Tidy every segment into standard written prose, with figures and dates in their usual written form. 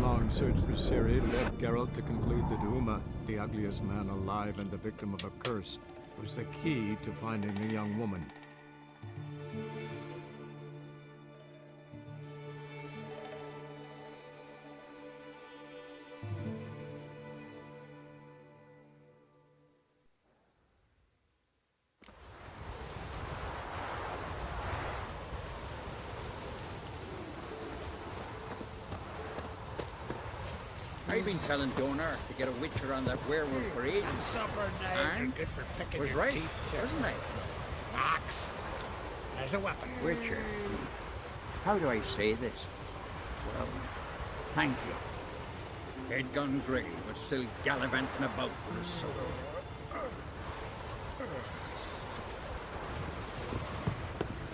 long search for Ciri led Geralt to conclude that Uma, the ugliest man alive and the victim of a curse, was the key to finding the young woman. I've been telling Donar to get a witcher on that werewolf for ages. Supper knives are good for picking Was your right, teeth. wasn't I? Axe. As a weapon. Witcher. How do I say this? Well, thank you. Head gone grey, but still gallivanting about with a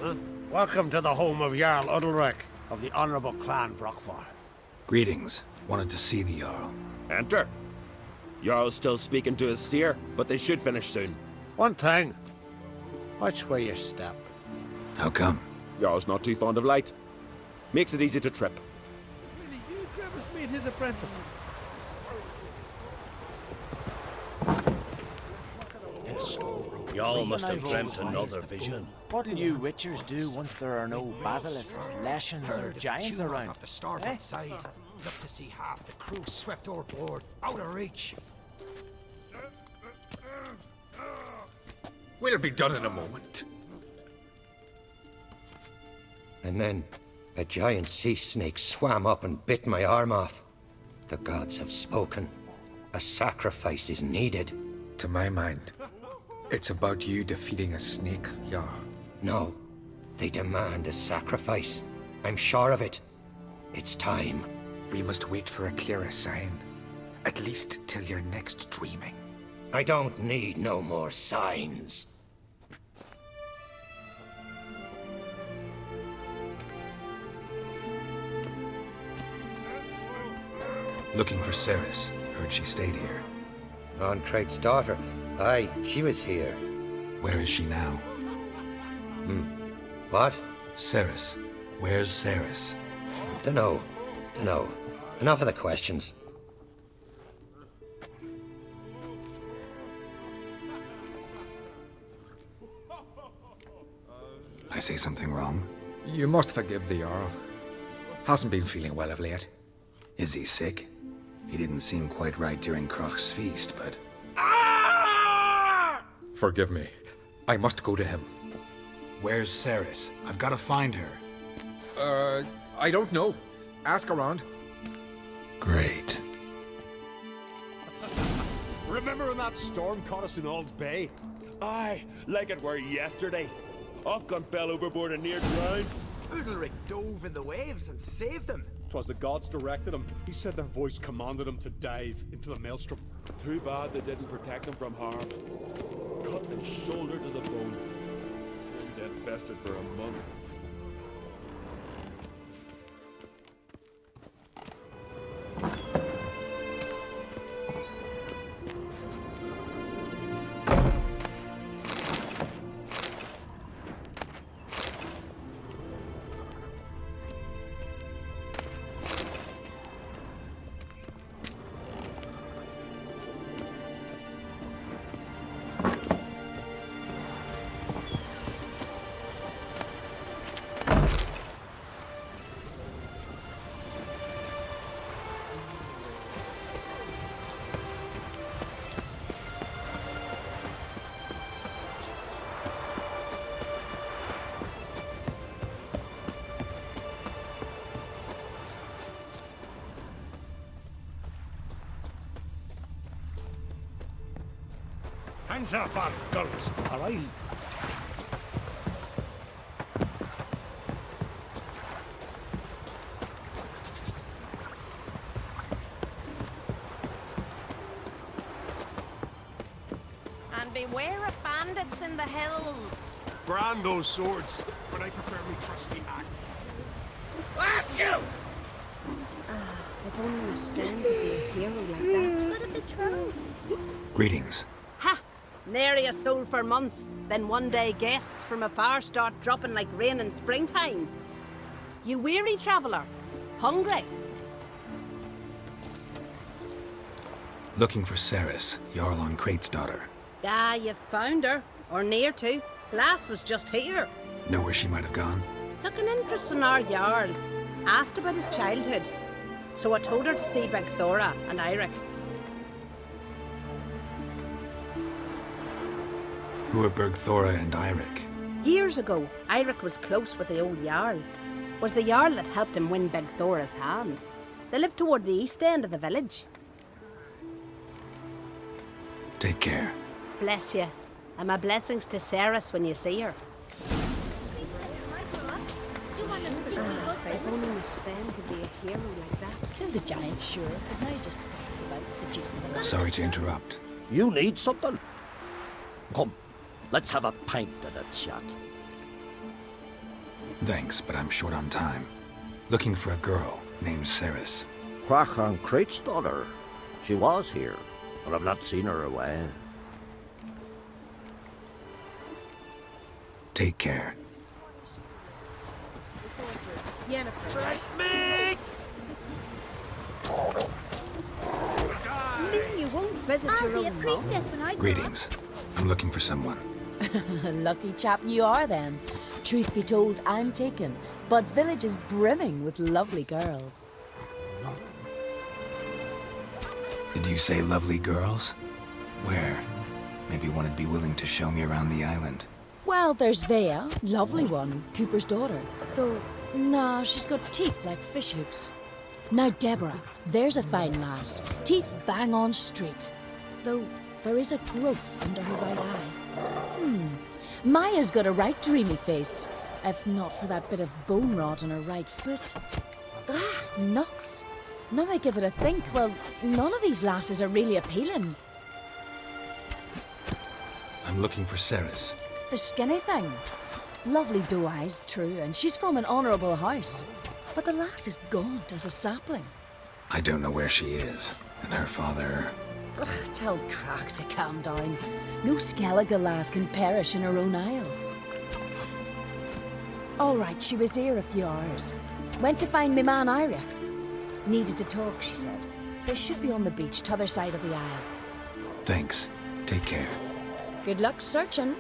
sword. Welcome to the home of Jarl Udalric of the Honorable Clan Brockfar. Greetings. Wanted to see the Jarl. Enter. Jarl's still speaking to his seer, but they should finish soon. One thing. Watch where you step. How come? Jarl's not too fond of light. Makes it easy to trip. Really, you Gravis made his apprentice. In a storeroom. Y'all must have dreamt another vision. What'll you witchers do once there are no basilisks, leshens, or giants around? Off the starboard side. Look to see half the crew swept overboard, out of reach. We'll be done in a moment. And then a giant sea snake swam up and bit my arm off. The gods have spoken. A sacrifice is needed. To my mind, it's about you defeating a snake, Jarl. No, they demand a sacrifice. I'm sure of it. It's time. We must wait for a clearer sign. At least till your next dreaming. I don't need no more signs. Looking for Cerys. Heard she stayed here. Oncrate's daughter. Aye, she was here. Where is she now? What? Cerys. Where's Cerys? Dunno. Enough of the questions. I say something wrong? You must forgive the Jarl. Hasn't been feeling well of late. Is he sick? He didn't seem quite right during Crach's feast, but... Forgive me. I must go to him. Where's Cerys? I've got to find her. I don't know. Ask around. Great. Remember when that storm caught us in Ald's Bay? Aye, like it were yesterday. Ofcom fell overboard and near drowned. Udalric dove in the waves and saved him. 'Twas the gods directed him. He said their voice commanded him to dive into the maelstrom. Too bad they didn't protect him from harm. Cut his shoulder to the bone. Been dead festered for a month. Hands off our guns, or I'll... And beware of bandits in the hills. Brand those swords, but I prefer me trusty axe. If only Mustang could be a hero like that. Got a betrothed. Greetings. Ha! Nary a soul for months. Then one day guests from afar start dropping like rain in springtime. You weary traveller? Hungry? Looking for Ceres, Jarl on Crate's daughter. Ah, you found her. Or near to. Lass was just here. Know where she might have gone? Took an interest in our Jarl. Asked about his childhood. So I told her to see Begthora and Eirik. Who are Bergthora and Eirik? Years ago, Eirik was close with the old Jarl. Was the Jarl that helped him win Begthora's hand. They lived toward the east end of the village. Take care. Bless you. And my blessings to Ceres when you see her. If only Miss Sven could be a hero like that. Killed a giant, sure, but now just speaks about seducing them. Sorry to interrupt. You need something? Come, let's have a pint at a chat. Thanks, but I'm short on time. Looking for a girl named Ceres. Crach on Crate's daughter. She was here, but I've not seen her away. Take care. Fresh meat! No, you won't visit your I'll be a own priestess when I grow up. Greetings. I'm looking for someone. Lucky chap you are then. Truth be told, I'm taken, but village is brimming with lovely girls. Did you say lovely girls? Where? Maybe one would be willing to show me around the island. Well, there's Vea, lovely one, Cooper's daughter. Though, nah, she's got teeth like fishhooks. Now Deborah, there's a fine lass. Teeth bang on straight. Though, there is a growth under her right eye. Maya's got a right dreamy face. If not for that bit of bone rot on her right foot. Ah, nuts. Now I give it a think, well, none of these lasses are really appealing. I'm looking for Ceres. The skinny thing. Lovely doe eyes, true, and she's from an honourable house. But the lass is gaunt as a sapling. I don't know where she is, and her father... Ugh, tell Crach to calm down. No Skellige lass can perish in her own isles. All right, she was here a few hours. Went to find me man Eirik. Needed to talk, she said. They should be on the beach, t'other side of the isle. Thanks. Take care. Good luck searching.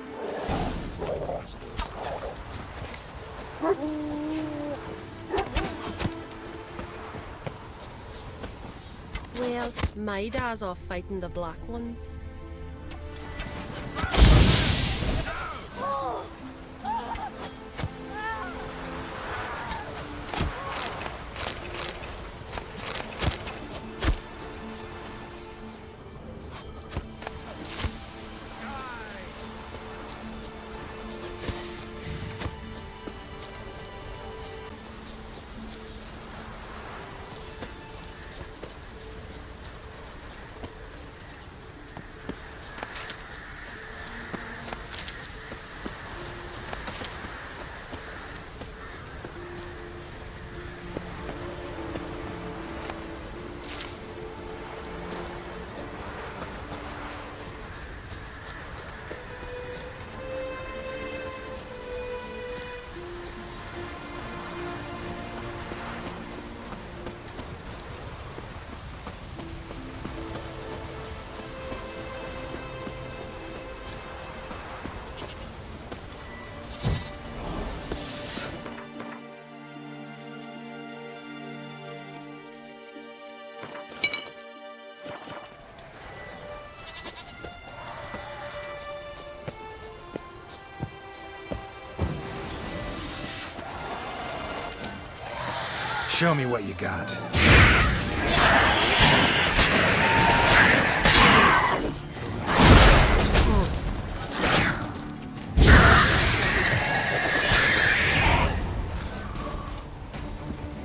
Well, my dad's off fighting the black ones. Show me what you got.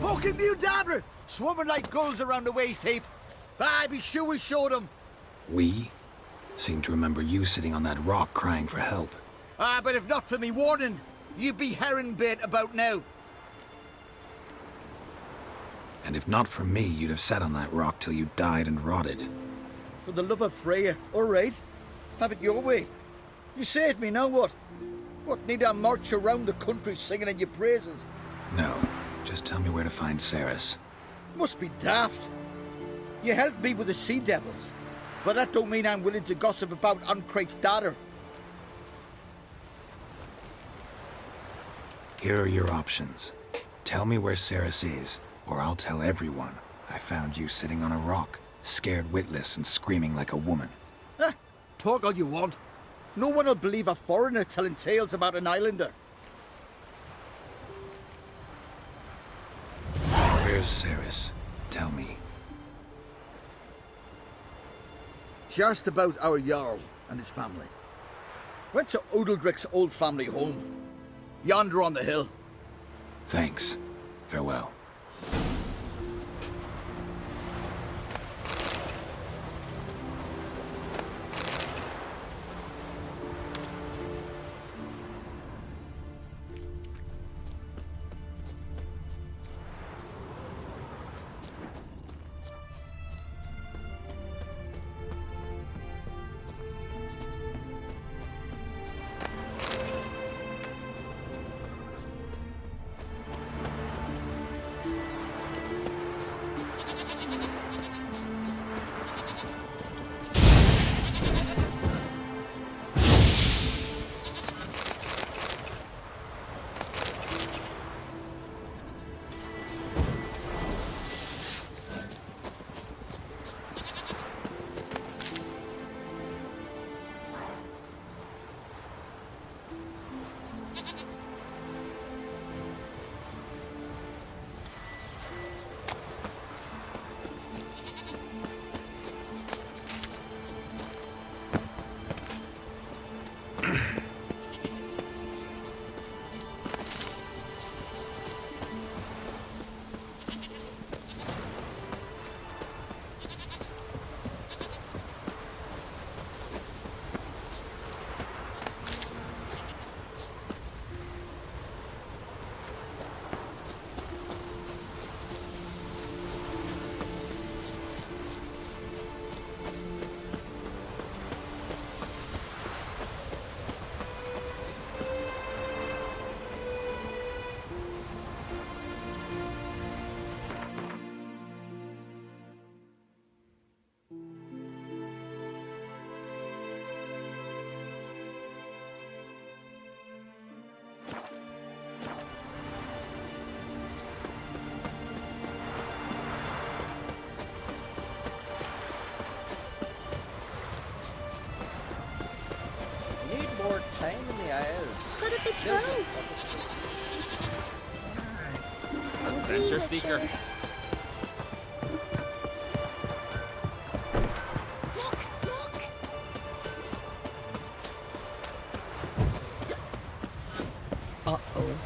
Fucking Mudabra! Swarming like gulls around the waist heap. I be sure we showed them. We? Seem to remember you sitting on that rock crying for help. But if not for me warning, you'd be herring bait about now. And if not for me, you'd have sat on that rock till you died and rotted. For the love of Freya, all right. Have it your way. You saved me, now what? What, need I march around the country singing in your praises? No, just tell me where to find Ceres. Must be daft. You helped me with the Sea Devils. But that don't mean I'm willing to gossip about Uncrate's daughter. Here are your options. Tell me where Ceres is, or I'll tell everyone I found you sitting on a rock, scared witless and screaming like a woman. Talk all you want. No one will believe a foreigner telling tales about an islander. Where's Ceres? Tell me. She asked about our Jarl and his family. Went to Odeldrick's old family home. Yonder on the hill. Thanks. Farewell. Time in the Isles. Could it be true? Adventure seeker. Uh-oh.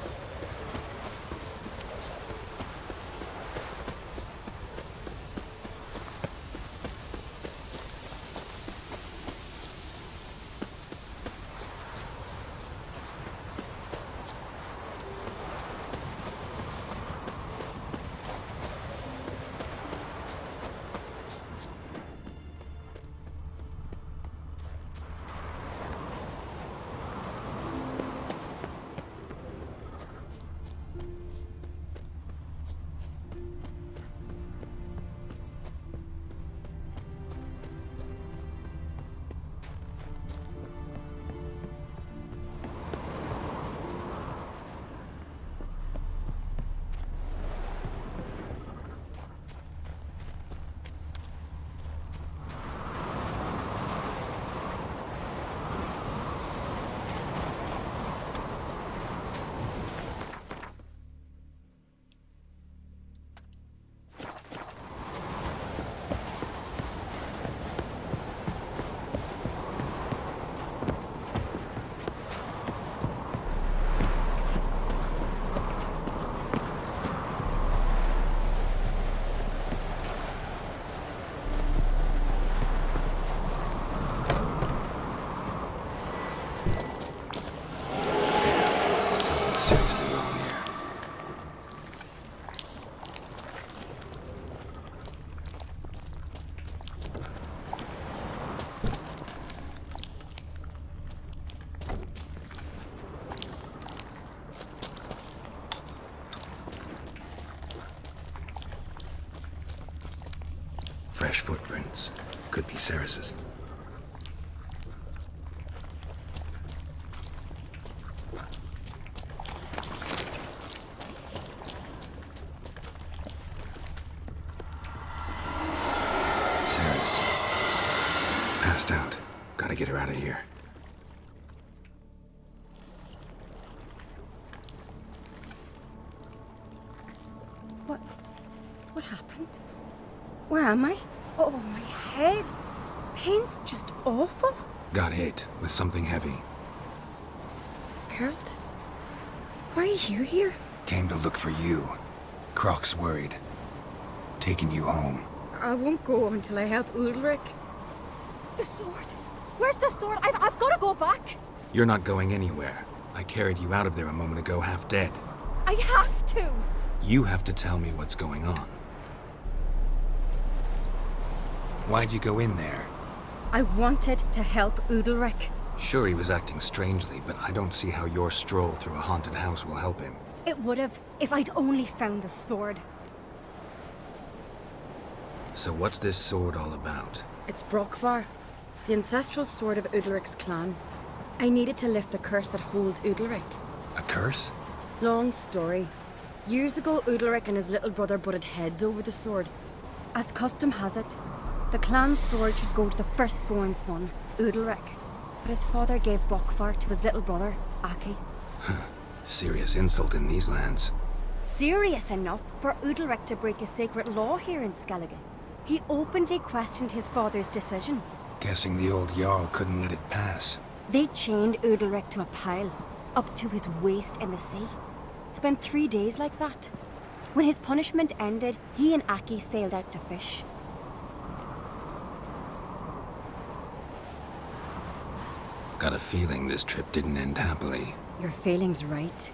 Seriously wrong here. Fresh footprints. Could be Ceres's. Ceres. Passed out. Gotta get her out of here. What happened? Where am I? Oh, my head. Pain's just awful. Got hit with something heavy. Geralt? Why are you here? Came to look for you. Croc's worried. Taking you home. I won't go until I help Ulrich. The sword! Where's the sword? I've got to go back! You're not going anywhere. I carried you out of there a moment ago, half dead. I have to! You have to tell me what's going on. Why'd you go in there? I wanted to help Udalric. Sure, he was acting strangely, but I don't see how your stroll through a haunted house will help him. It would have, if I'd only found the sword. So what's this sword all about? It's Brokvar, the ancestral sword of Udalric's clan. I needed to lift the curse that holds Udalric. A curse? Long story. Years ago, Udalric and his little brother butted heads over the sword. As custom has it, the clan's sword should go to the firstborn son, Udalric. But his father gave Brokvar to his little brother, Aki. Serious insult in these lands. Serious enough for Udalric to break a sacred law here in Skellige. He openly questioned his father's decision. Guessing the old Jarl couldn't let it pass. They chained Udalric to a pile, up to his waist in the sea. Spent 3 days like that. When his punishment ended, he and Aki sailed out to fish. Got a feeling this trip didn't end happily. Your feeling's right.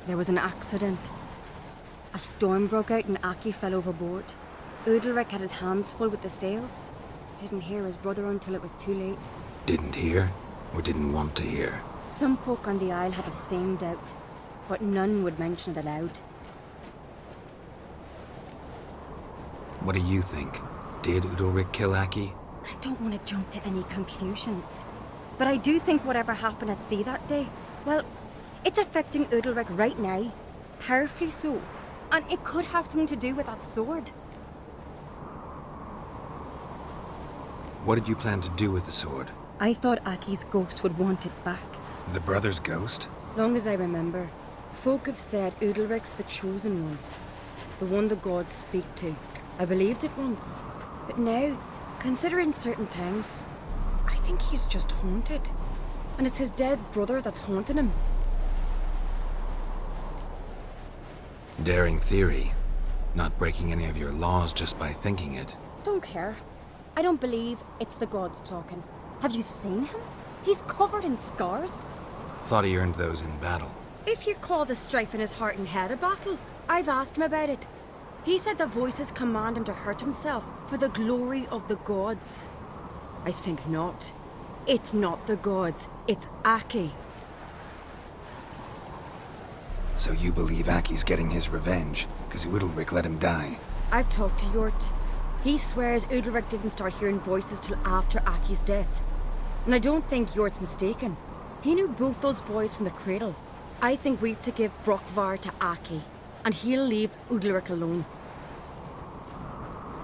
There was an accident. A storm broke out and Aki fell overboard. Udalric had his hands full with the sails. Didn't hear his brother until it was too late. Didn't hear? Or didn't want to hear? Some folk on the Isle had the same doubt, but none would mention it aloud. What do you think? Did Udalric kill Aki? I don't want to jump to any conclusions. But I do think whatever happened at sea that day, well, it's affecting Udalric right now. Powerfully so. And it could have something to do with that sword. What did you plan to do with the sword? I thought Aki's ghost would want it back. The brother's ghost? Long as I remember, folk have said Udalric's the chosen one. The one the gods speak to. I believed it once. But now, considering certain things, I think he's just haunted. And it's his dead brother that's haunting him. Daring theory. Not breaking any of your laws just by thinking it. Don't care. I don't believe it's the gods talking. Have you seen him? He's covered in scars. Thought he earned those in battle. If you call the strife in his heart and head a battle, I've asked him about it. He said the voices command him to hurt himself for the glory of the gods. I think not. It's not the gods, it's Aki. So you believe Aki's getting his revenge, because Udalric let him die? I've talked to Yort. He swears Udalric didn't start hearing voices till after Aki's death. And I don't think Yort's mistaken. He knew both those boys from the cradle. I think we've to give Brokvar to Aki, and he'll leave Udalric alone.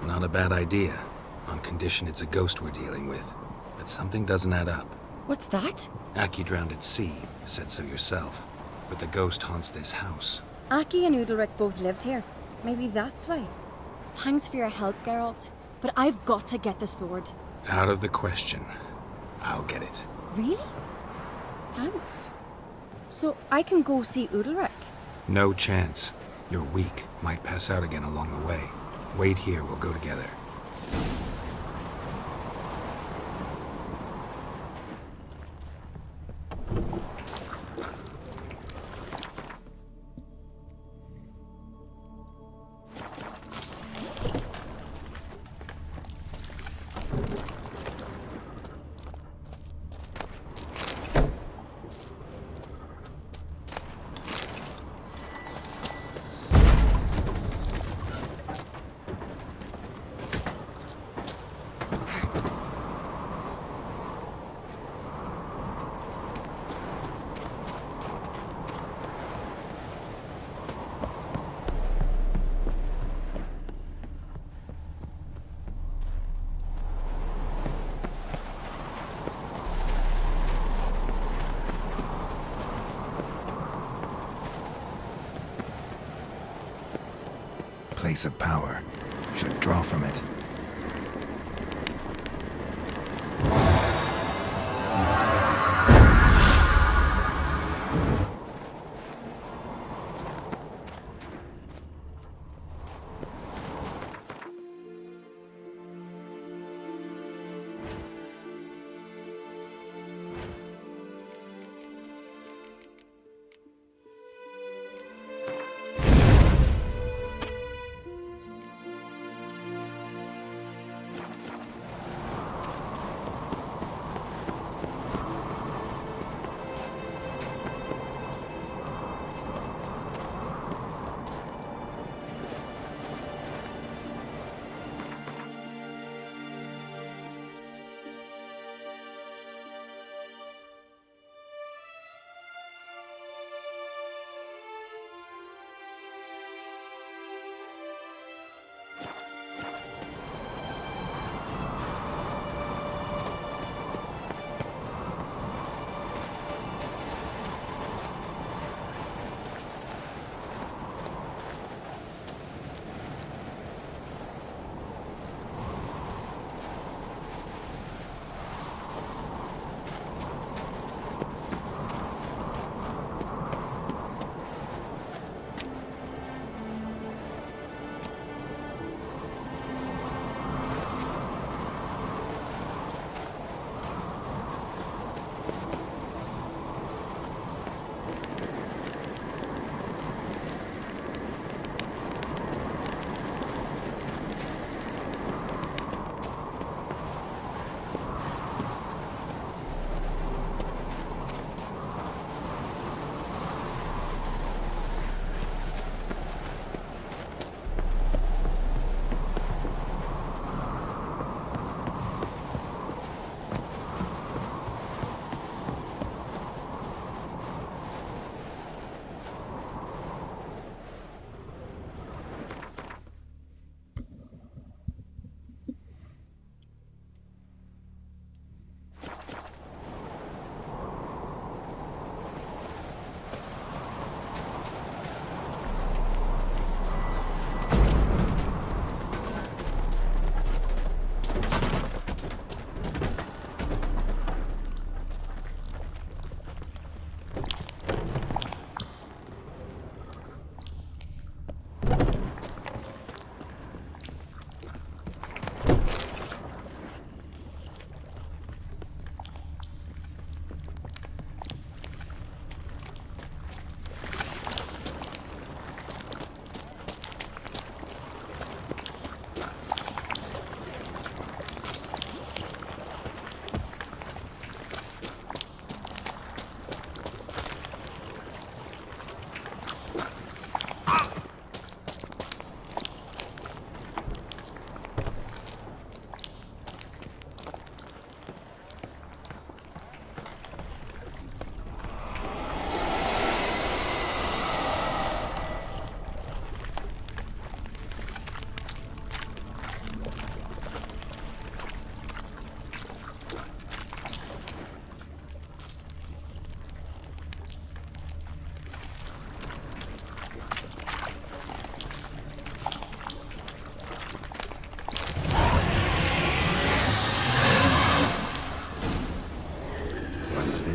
Not a bad idea, on condition it's a ghost we're dealing with. But something doesn't add up. What's that? Aki drowned at sea, said so yourself. But the ghost haunts this house. Aki and Udalric both lived here. Maybe that's why. Thanks for your help, Geralt. But I've got to get the sword. Out of the question. I'll get it. Really? Thanks. So I can go see Udalric? No chance. You're weak. Might pass out again along the way. Wait here, we'll go together. place of power. Should draw from it.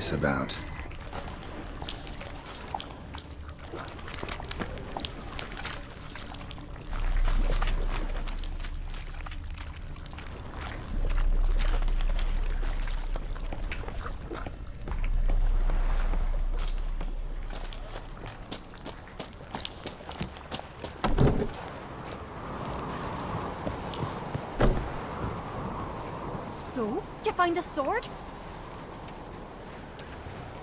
this about? So, did you find the sword?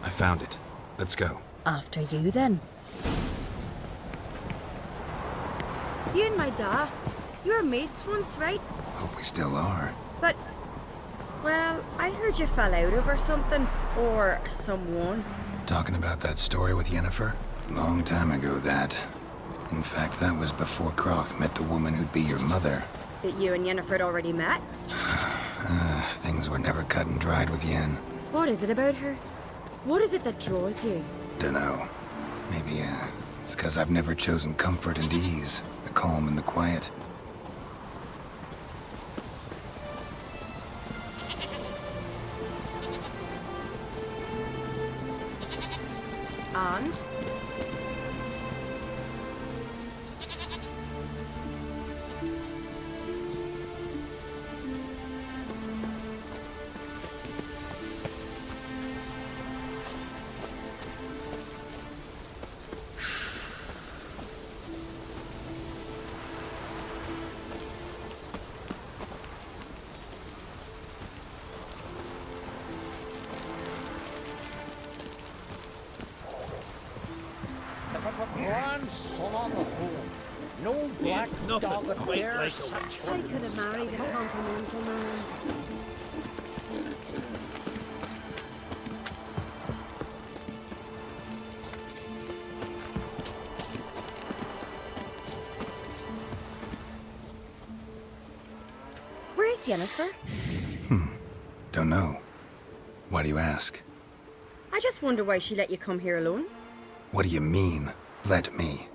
I found it. Let's go. After you, then. You and my dad, you were mates once, right? Hope we still are. But, well, I heard you fell out over something. Or someone. Talking about that story with Yennefer? Long time ago, that. In fact, that was before Croc met the woman who'd be your mother. But you and Yennefer had already met? Things were never cut and dried with Yen. What is it about her? What is it that draws you? Dunno. Maybe, it's 'cause I've never chosen comfort and ease. The calm and the quiet. And? Grand son on the home. No black dog would wear such. I could have married a continental man. Where's Yennefer? Don't know. Why do you ask? I just wonder why she let you come here alone. What do you mean, let me?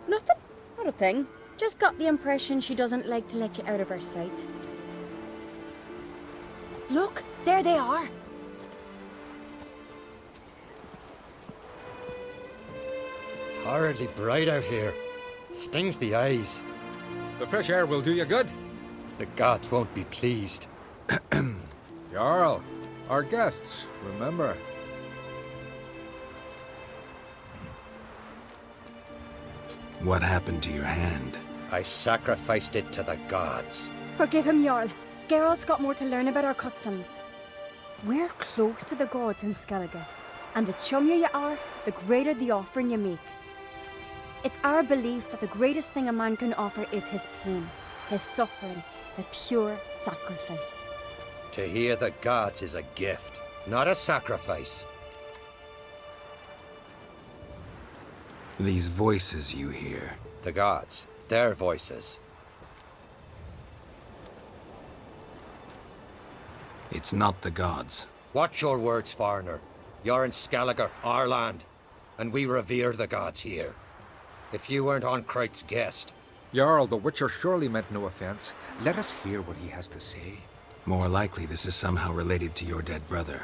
Nothing. Not a thing. Just got the impression she doesn't like to let you out of her sight. Look, there they are. Horridly bright out here. Stings the eyes. The fresh air will do you good. The gods won't be pleased. Jarl, our guests, remember. What happened to your hand? I sacrificed it to the gods. Forgive him, Jarl. Geralt's got more to learn about our customs. We're close to the gods in Skellige, and the chummier you are, the greater the offering you make. It's our belief that the greatest thing a man can offer is his pain, his suffering, the pure sacrifice. To hear the gods is a gift, not a sacrifice. These voices you hear. The gods, their voices. It's not the gods. Watch your words, foreigner. You're in Skellige, our land, and we revere the gods here. If you weren't Onkreit's guest... Jarl, the Witcher surely meant no offense. Let us hear what he has to say. More likely this is somehow related to your dead brother.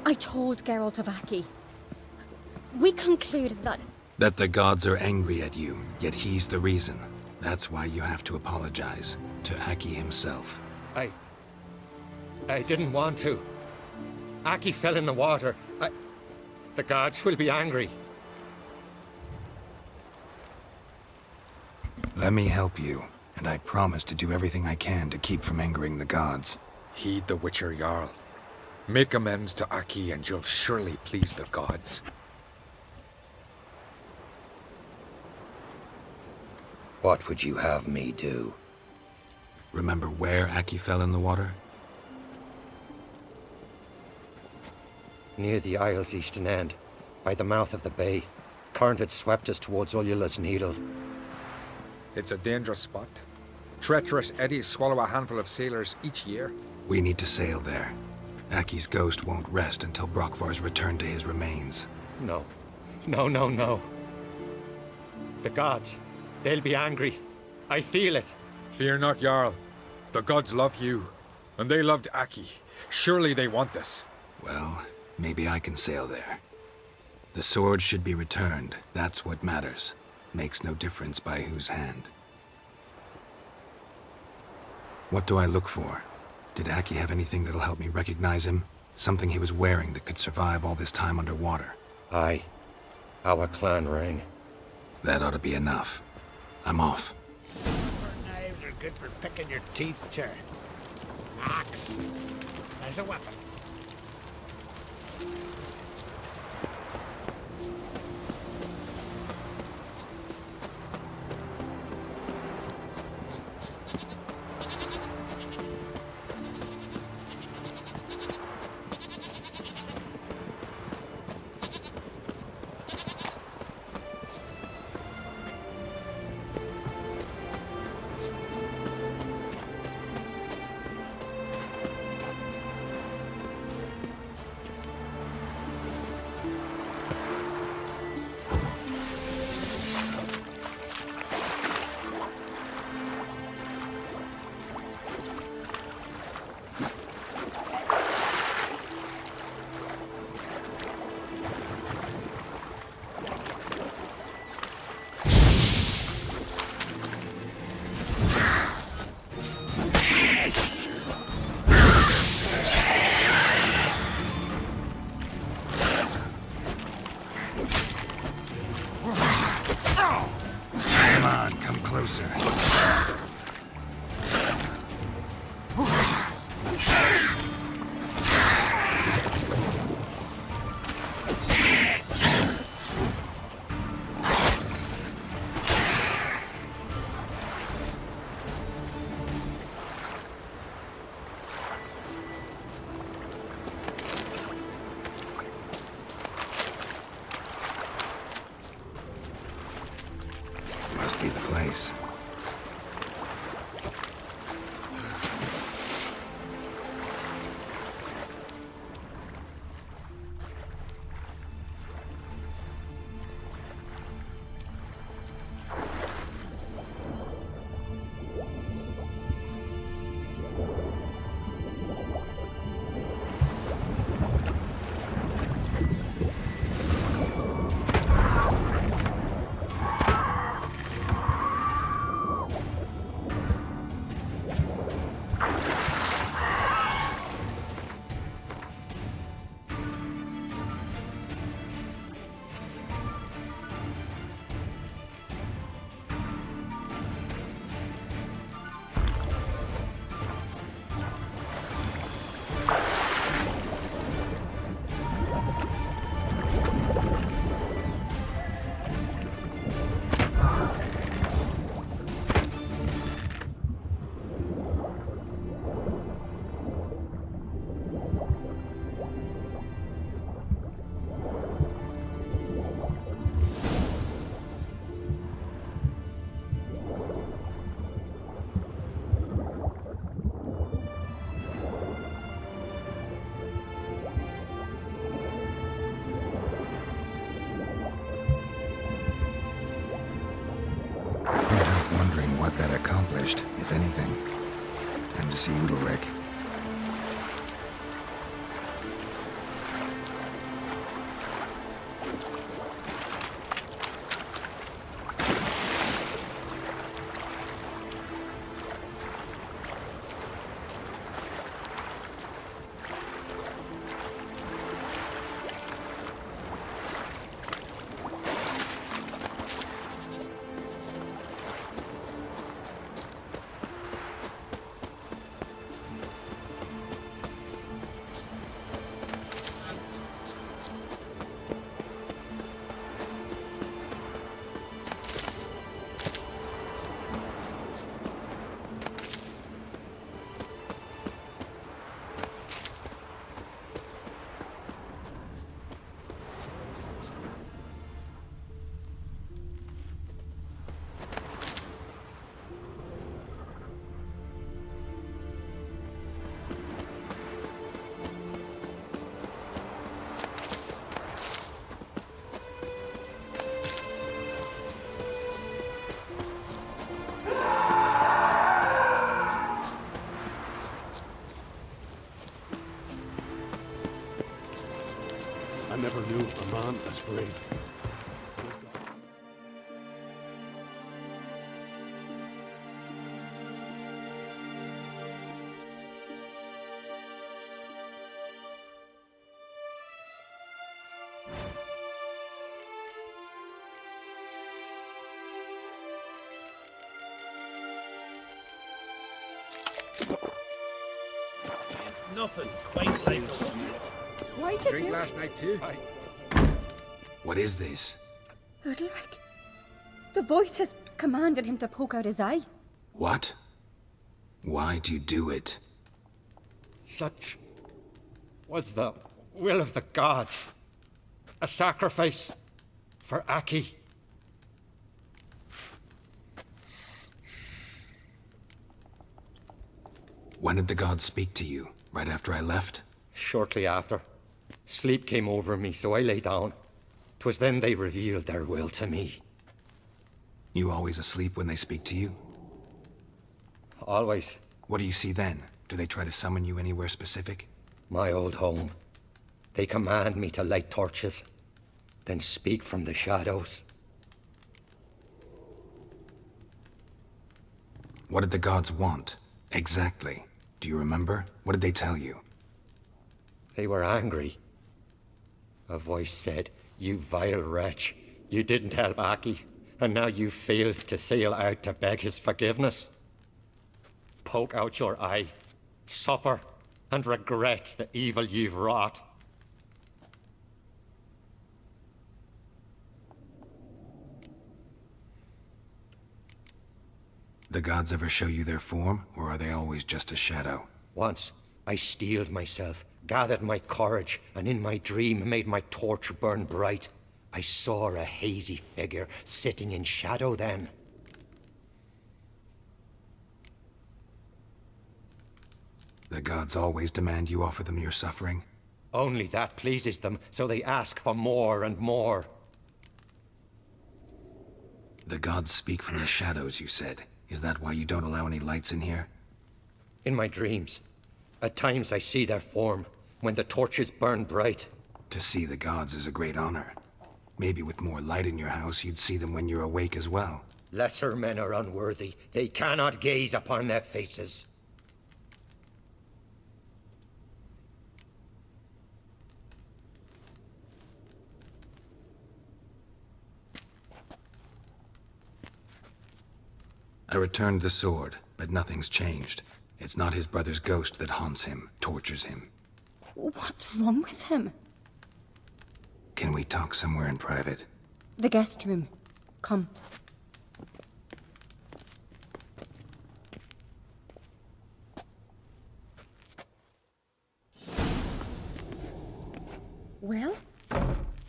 I told Geralt of Aki. We concluded that... That the gods are angry at you, yet he's the reason. That's why you have to apologize to Aki himself. I didn't want to. Aki fell in the water. The gods will be angry. Let me help you, and I promise to do everything I can to keep from angering the gods. Heed the Witcher, Jarl. Make amends to Aki and you'll surely please the gods. What would you have me do? Remember where Aki fell in the water? Near the Isle's eastern end, by the mouth of the bay. Current had swept us towards Ullula's Needle. It's a dangerous spot. Treacherous eddies swallow a handful of sailors each year. We need to sail there. Aki's ghost won't rest until Brokvar's returned to his remains. No. No. The gods, they'll be angry. I feel it. Fear not, Jarl. The gods love you, and they loved Aki. Surely they want this. Well, maybe I can sail there. The sword should be returned. That's what matters. Makes no difference by whose hand. What do I look for? Did Aki have anything that'll help me recognize him? Something he was wearing that could survive all this time underwater? Aye. Our clan ring. That ought to be enough. I'm off. Knives are good for picking your teeth, sir. Axe. As a weapon. closer. Must be the place. Wondering what that accomplished, if anything. And to see Udalryk. I never knew a man as brave. Nothing quite like Why'd you Drink do last it? night too? What is this? Udalryk. The voice has commanded him to poke out his eye. What? Why'd you do it? Such was the will of the gods. A sacrifice for Aki. When did the gods speak to you? Right after I left? Shortly after. Sleep came over me, so I lay down. 'Twas then they revealed their will to me. You always asleep when they speak to you? Always. What do you see then? Do they try to summon you anywhere specific? My old home. They command me to light torches, then speak from the shadows. What did the gods want? Exactly. Do you remember? What did they tell you? They were angry. A voice said, "You vile wretch. You didn't help Aki, And now you failed to sail out to beg his forgiveness. Poke out your eye, suffer, and regret the evil you've wrought. The gods ever show you their form, or are they always just a shadow? Once, I steeled myself, gathered my courage, and in my dream made my torch burn bright. I saw a hazy figure sitting in shadow then. The gods always demand you offer them your suffering? Only that pleases them, so they ask for more and more. The gods speak from the shadows, you said. Is that why you don't allow any lights in here? In my dreams. At times I see their form, when the torches burn bright. To see the gods is a great honor. Maybe with more light in your house, you'd see them when you're awake as well. Lesser men are unworthy. They cannot gaze upon their faces. I returned the sword, but nothing's changed. It's not his brother's ghost that haunts him, tortures him. What's wrong with him? Can we talk somewhere in private? The guest room. Come. Well,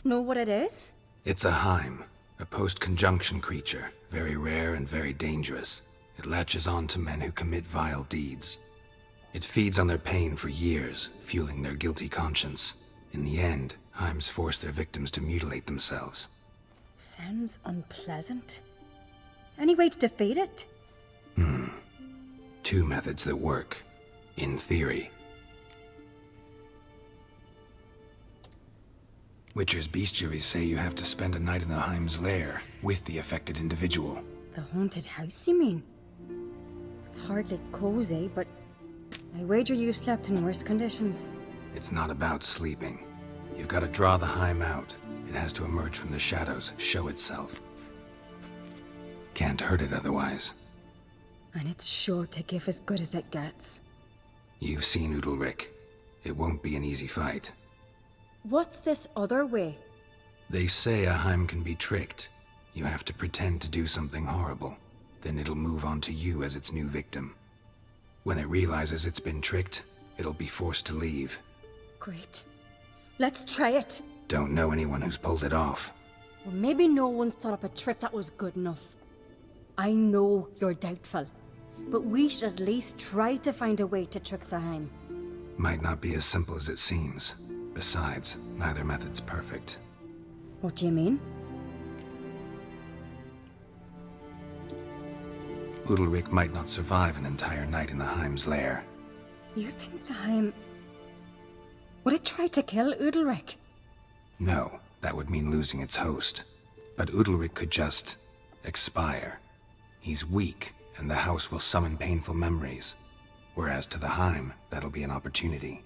know what it is? It's a Heim, a post-conjunction creature, very rare and very dangerous. It latches on to men who commit vile deeds. It feeds on their pain for years, fueling their guilty conscience. In the end, Heims force their victims to mutilate themselves. Sounds unpleasant. Any way to defeat it? Two methods that work. In theory. Witcher's bestiaries say you have to spend a night in the Heim's lair with the affected individual. The haunted house, you mean? It's hardly cozy, but I wager you've slept in worse conditions. It's not about sleeping. You've got to draw the Heim out. It has to emerge from the shadows, show itself. Can't hurt it otherwise. And it's sure to give as good as it gets. You've seen Udalryk. It won't be an easy fight. What's this other way? They say a Heim can be tricked. You have to pretend to do something horrible. Then it'll move on to you as its new victim. When it realizes it's been tricked, it'll be forced to leave. Great. Let's try it. Don't know anyone who's pulled it off. Well, maybe no one's thought up a trick that was good enough. I know you're doubtful, but we should at least try to find a way to trick the Heim. Might not be as simple as it seems. Besides, neither method's perfect. What do you mean? Udalryk might not survive an entire night in the Heim's lair. You think the Heim... Would it try to kill Udalryk? No, that would mean losing its host. But Udalryk could just... expire. He's weak, and the house will summon painful memories. Whereas to the Heim, that'll be an opportunity.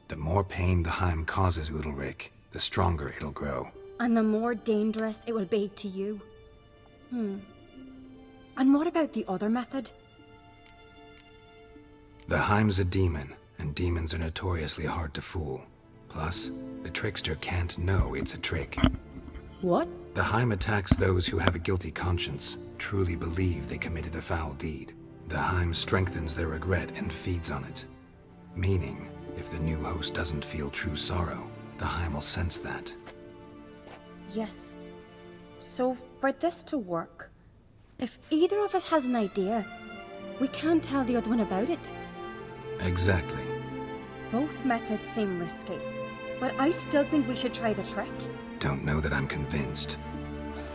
The more pain the Heim causes Udalryk, the stronger it'll grow. And the more dangerous it will be to you. And what about the other method? The Heim's a demon, and demons are notoriously hard to fool. Plus, the trickster can't know it's a trick. What? The Heim attacks those who have a guilty conscience, truly believe they committed a foul deed. The Heim strengthens their regret and feeds on it. Meaning, if the new host doesn't feel true sorrow, the Heim will sense that. Yes. So, for this to work, if either of us has an idea, we can't tell the other one about it. Exactly. Both methods seem risky, but I still think we should try the trick. Don't know that I'm convinced.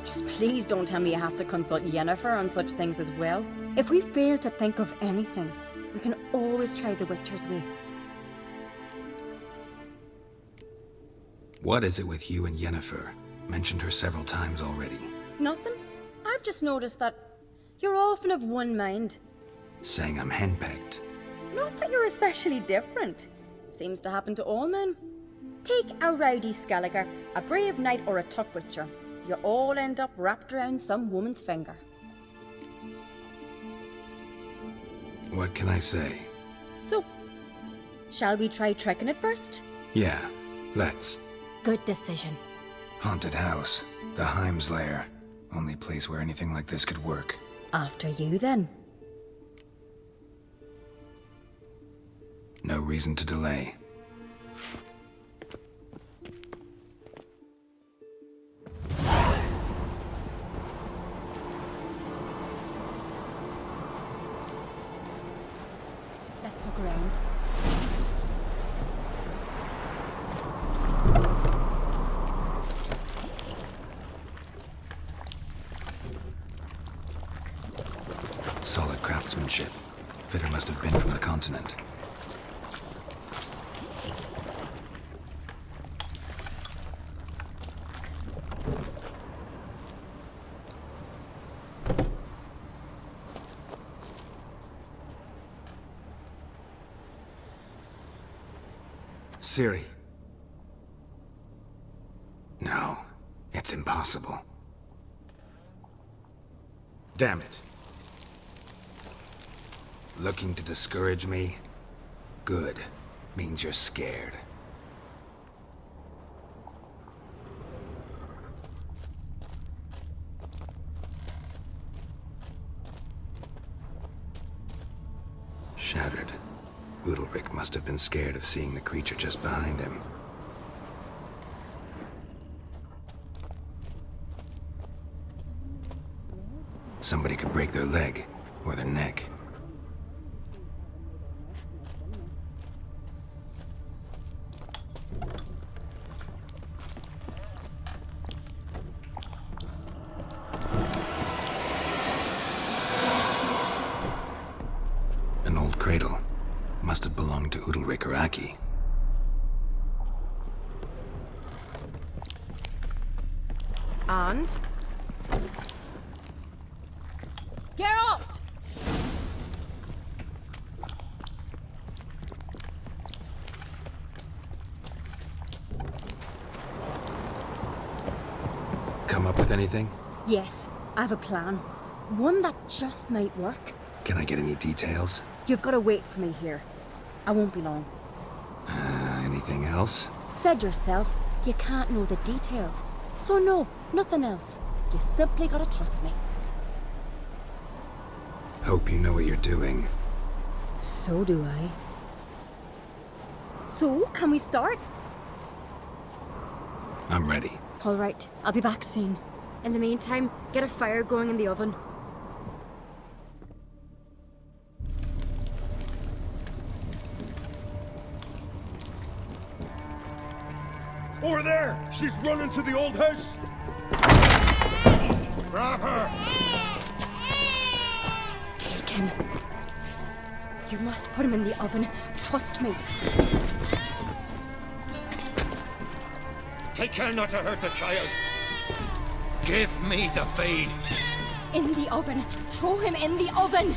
Just please don't tell me you have to consult Yennefer on such things as well. If we fail to think of anything, we can always try the Witcher's way. What is it with you and Yennefer? Mentioned her several times already. Nothing. I've just noticed that you're often of one mind. Saying I'm henpecked. Not that you're especially different. Seems to happen to all men. Take a rowdy Skelliger, a brave knight, or a tough witcher. you all end up wrapped around some woman's finger. What can I say? So, shall we try tricking it first? Yeah, let's. Good decision. Haunted house. The Heim's lair. Only place where anything like this could work. After you, then. No reason to delay. Let's look around. Solid craftsmanship. Fitter must have been from the continent. Ciri. No, it's impossible. Damn it. Looking to discourage me? Good. Means you're scared. Shattered. Udalryk must have been scared of seeing the creature just behind him. Somebody could break their leg, or their neck. An old cradle. Must have belonged to Udalryk or Aki. And? Geralt! Come up with anything? Yes, I have a plan. One that just might work. Can I get any details? You've got to wait for me here. I won't be long. Anything else? Said yourself, you can't know the details. So no, nothing else. You simply gotta trust me. Hope you know what you're doing. So do I. So, can we start? I'm ready. All right, I'll be back soon. In the meantime, get a fire going in the oven. Over there! She's running to the old house! Grab her! Taken. You must put him in the oven. Trust me. Take care not to hurt the child. Give me the feed. In the oven. Throw him in the oven.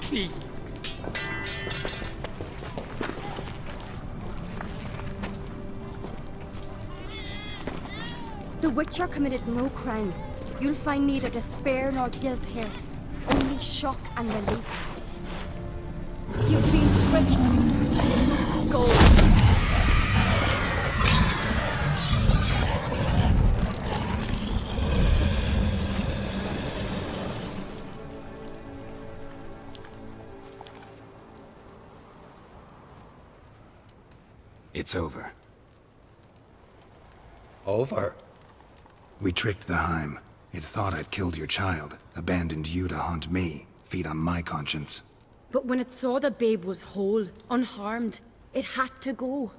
key. The Witcher committed no crime. You'll find neither despair nor guilt here. Only shock and relief. You've been tricked. You must go. It's over. Over? We tricked the Heim. It thought I'd killed your child, abandoned you to haunt me, feed on my conscience. But when it saw the babe was whole, unharmed, it had to go.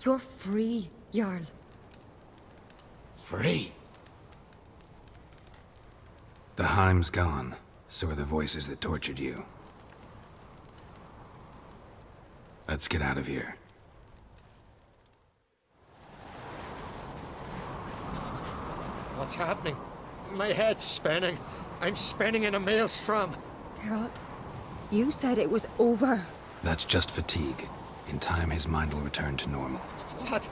You're free, Jarl. Free? The Heim's gone, so are the voices that tortured you. Let's get out of here. What's happening? My head's spinning. I'm spinning in a maelstrom. Geralt, you said it was over. That's just fatigue. In time, his mind will return to normal. What?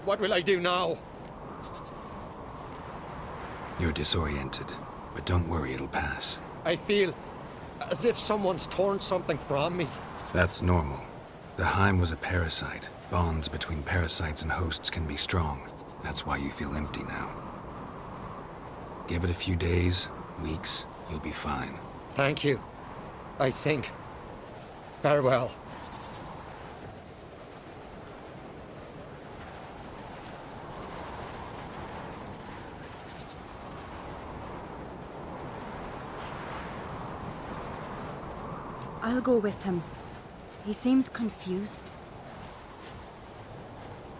What will I do now? You're disoriented, but don't worry, it'll pass. I feel as if someone's torn something from me. That's normal. The Heim was a parasite. Bonds between parasites and hosts can be strong. That's why you feel empty now. Give it a few days, weeks, you'll be fine. Thank you. I think. Farewell. I'll go with him. He seems confused.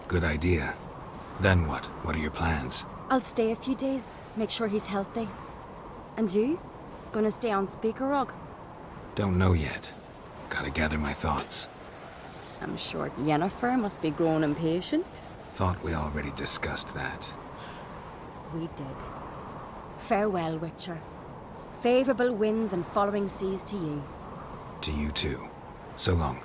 Good idea. Then what? What are your plans? I'll stay a few days, make sure he's healthy. And you? Gonna stay on Speakerog? Don't know yet. Gotta gather my thoughts. I'm sure Yennefer must be grown impatient. Thought we already discussed that. We did. Farewell, Witcher. Favorable winds and following seas to you. To you too. So long.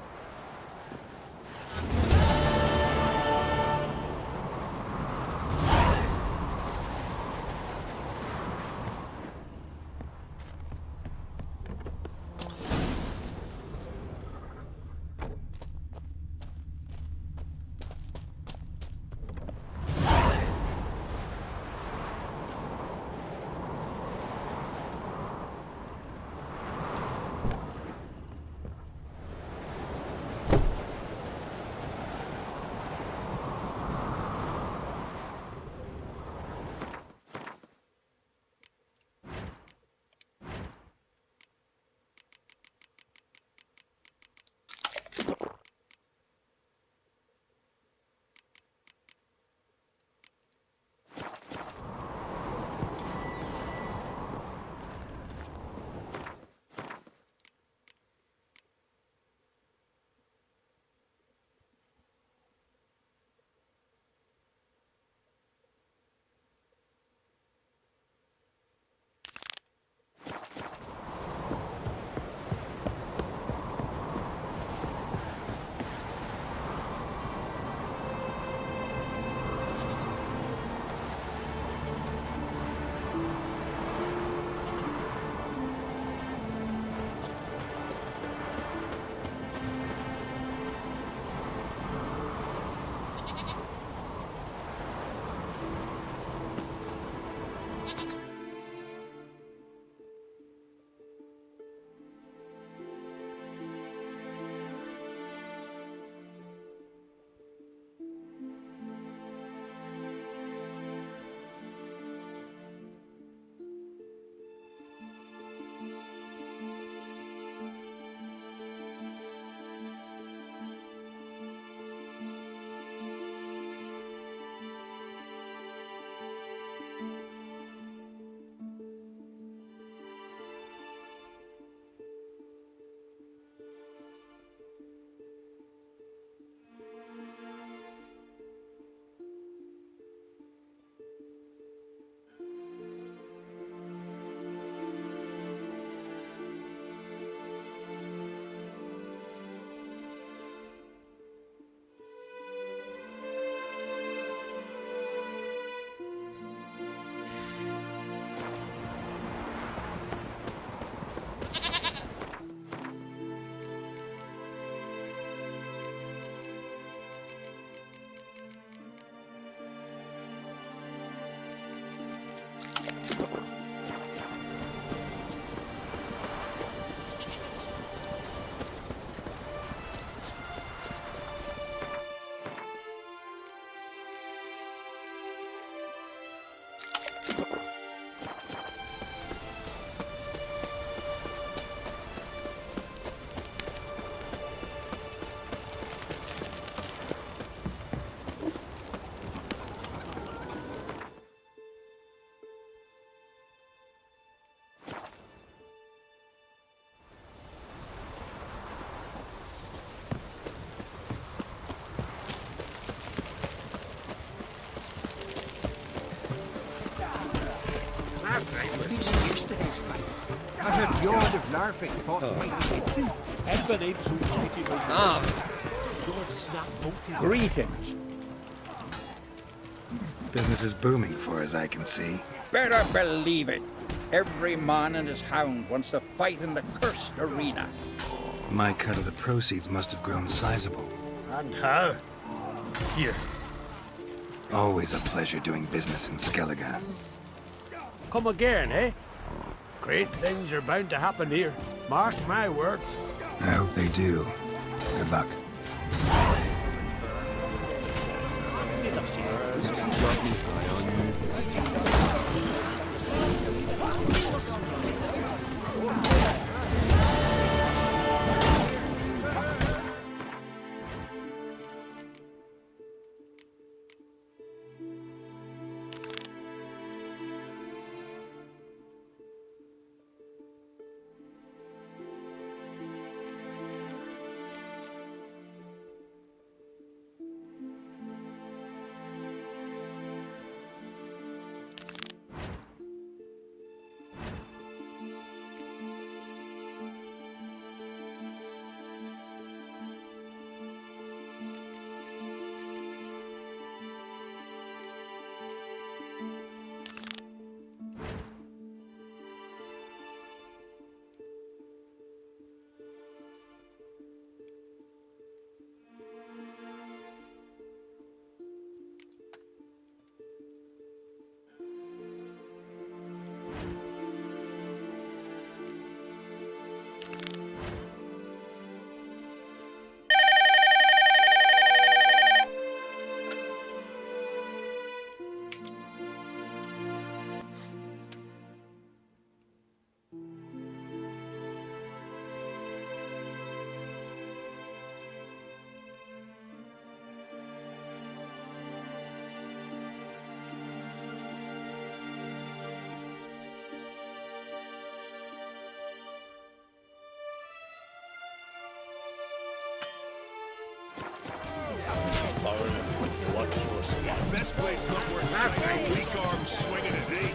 Last night was yesterday's fight. I heard yard of Larvick fought mighty. Edmund ain't so mighty, God snap both his... Greetings. Business is booming for as I can see. Better believe it. Every man and his hound wants to fight in the cursed arena. My cut of the proceeds must have grown sizable. And how? Here. Always a pleasure doing business in Skellige. Come again, eh? Great things are bound to happen here. Mark my words. I hope they do. Good luck. Watch your step. Best blade's not worth last night. Weak arm swinging at eight.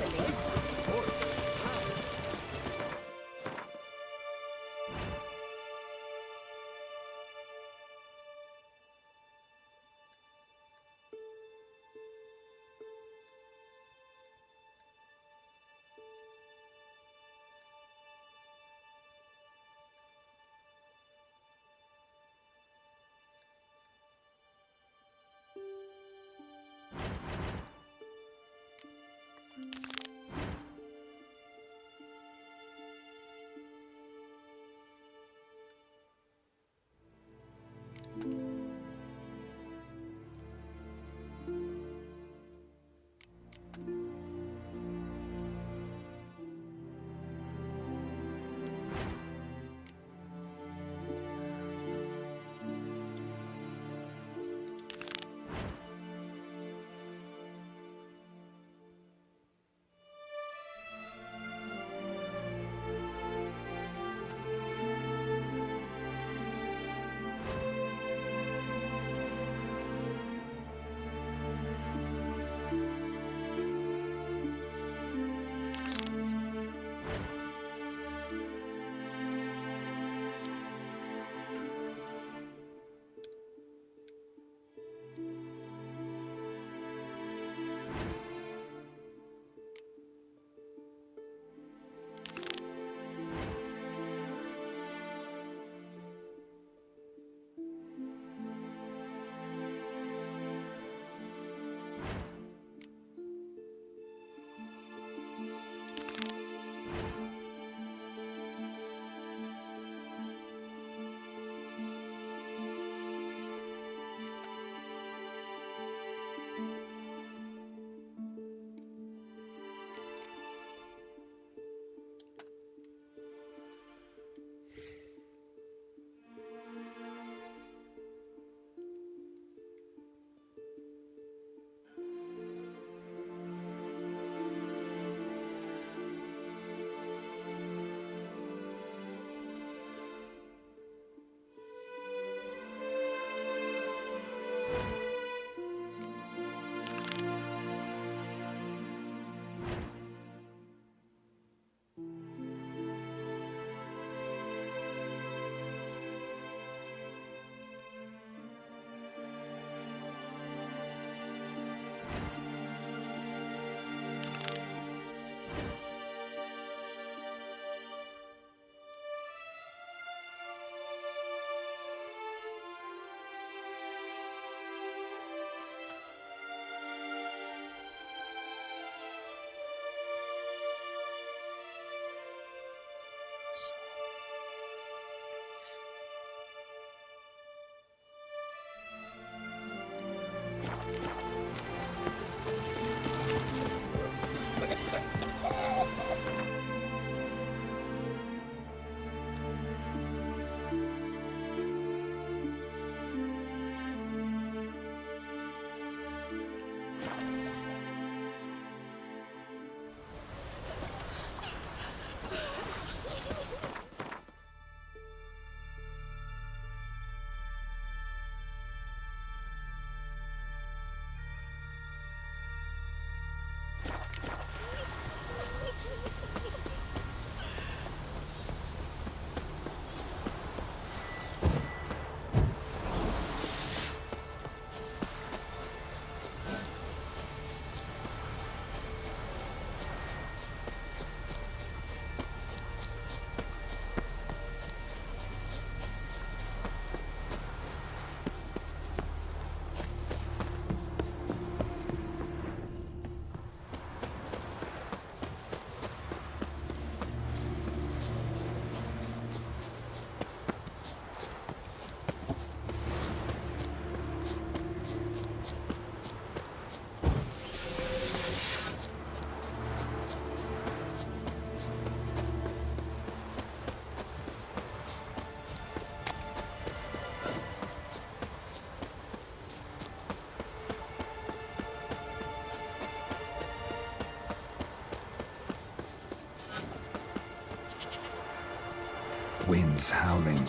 Winds howling.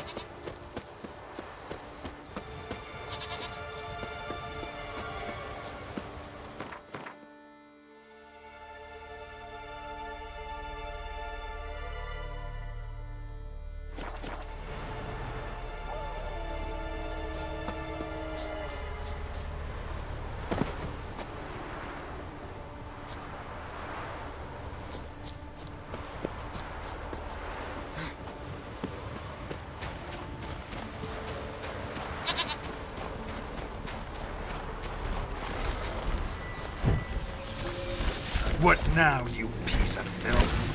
What now, you piece of filth?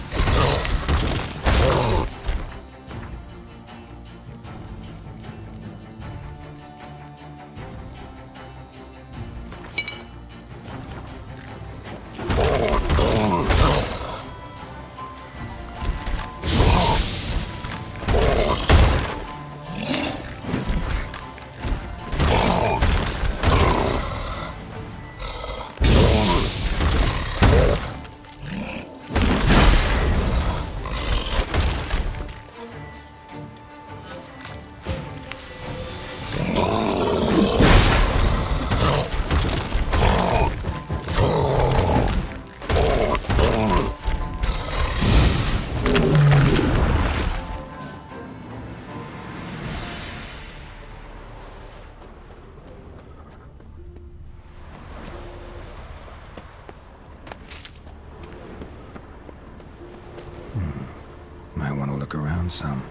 Might want to look around some.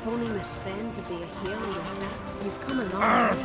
If only Miss Sven could be a hero like that. You've come a long way.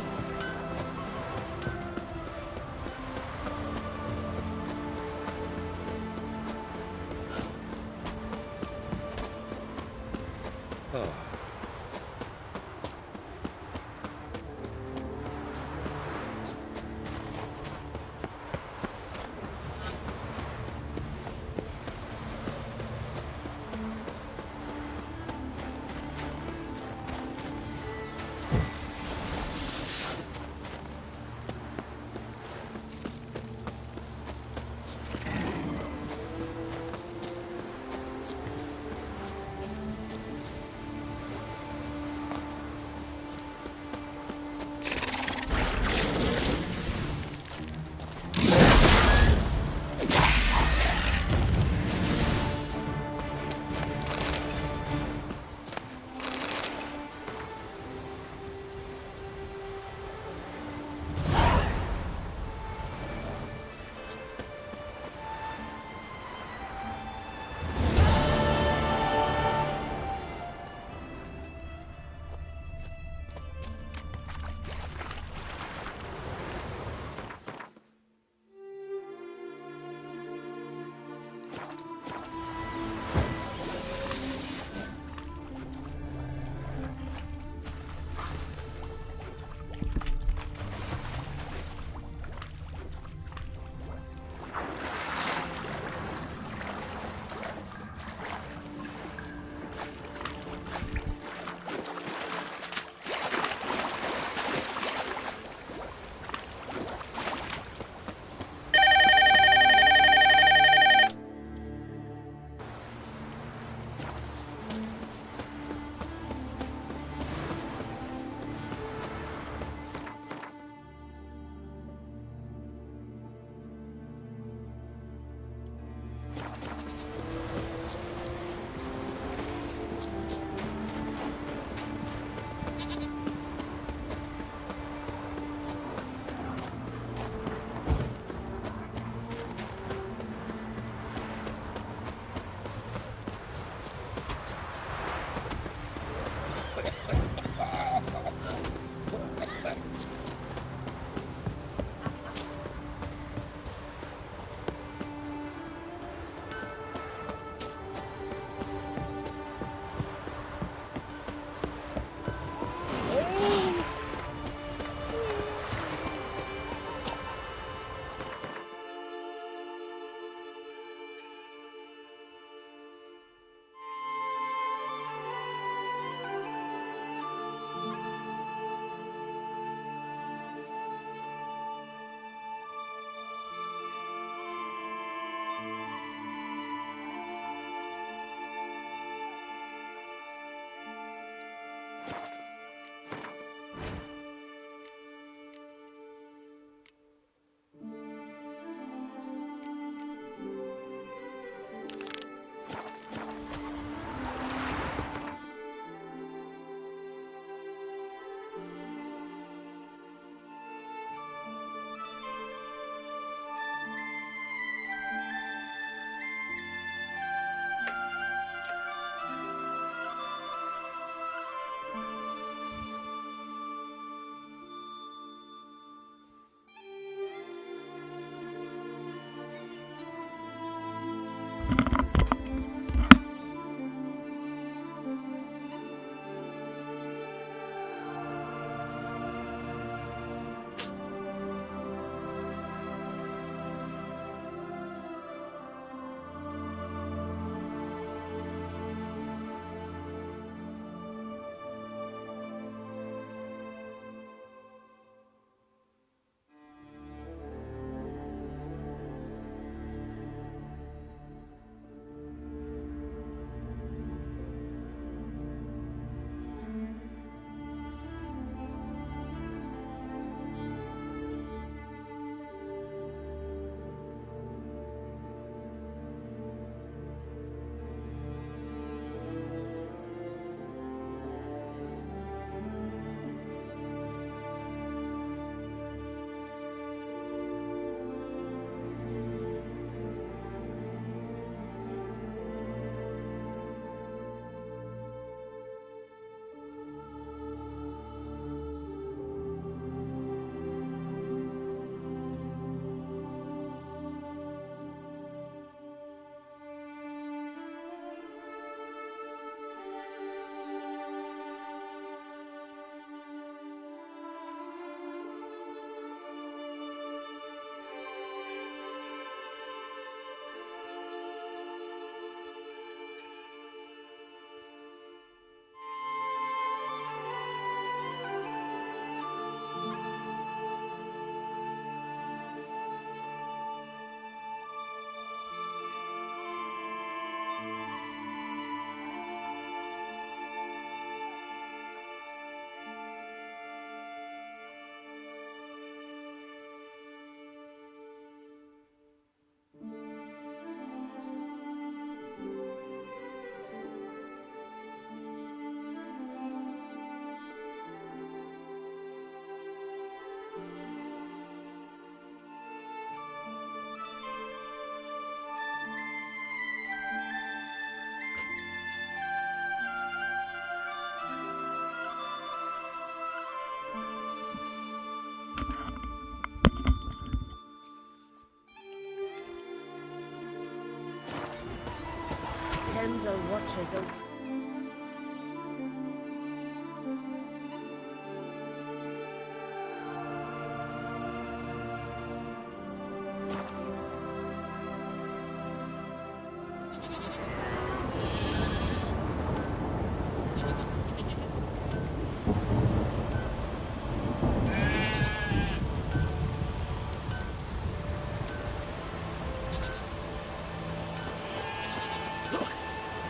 Heimdall watches over.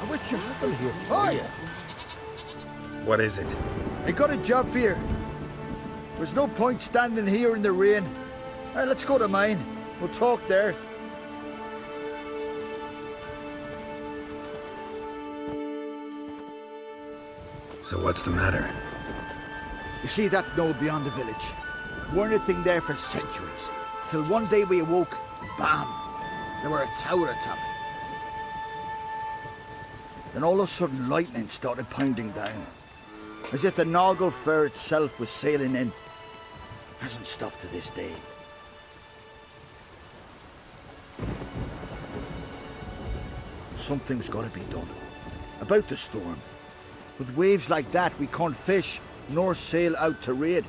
What's your happened here? Fire! What is it? I got a job for you. There's no point standing here in the rain. Let's go to mine. We'll talk there. So what's the matter? You see that knoll beyond the village? Weren't a thing there for centuries. Till one day we awoke, bam! There were a tower atop it. Then all of a sudden lightning started pounding down. As if the Noggle Fair itself was sailing in. Hasn't stopped to this day. Something's got to be done. About the storm. With waves like that, we can't fish, nor sail out to raid.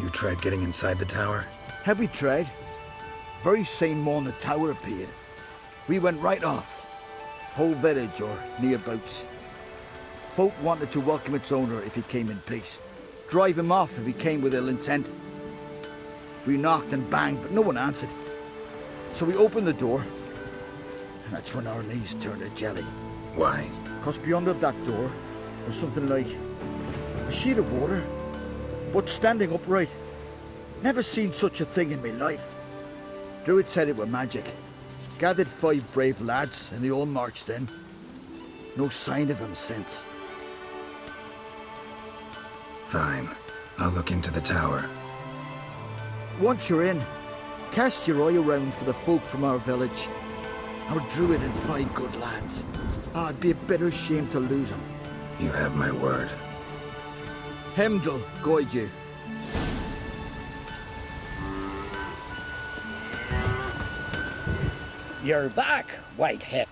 You tried getting inside the tower? Have we tried? Very same morning the tower appeared. We went right off. Whole village or nearabouts. Folk wanted to welcome its owner if he came in peace. Drive him off if he came with ill intent. We knocked and banged, but no one answered. So we opened the door, and that's when our knees turned to jelly. Why? Because beyond of that door was something like a sheet of water, but standing upright. Never seen such a thing in my life. Druid said it were magic. Gathered 5 brave lads, and they all marched in. No sign of him since. Fine. I'll look into the tower. Once you're in, cast your eye around for the folk from our village. Our druid and 5 good lads. It'd be a bitter shame to lose them. You have my word. Heimdall guide you. You're back, Whitehead.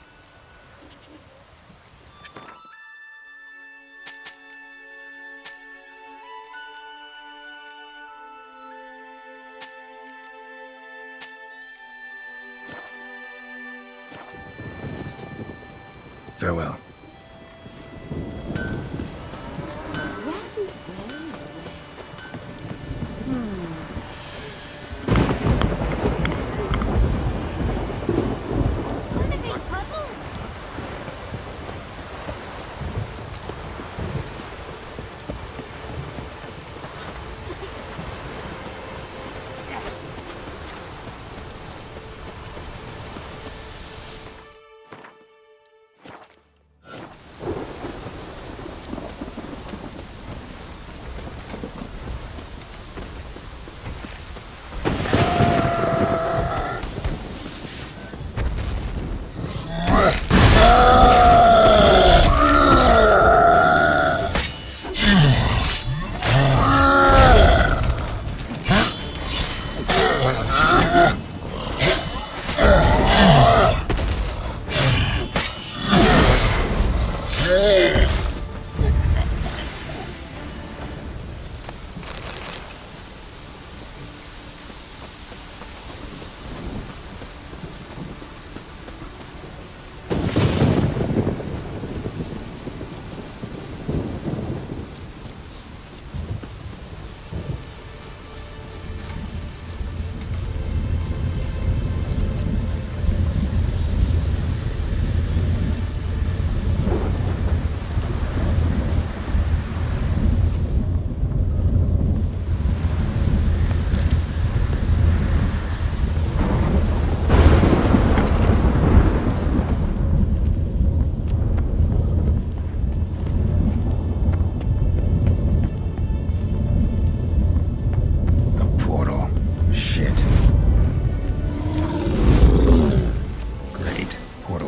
Farewell.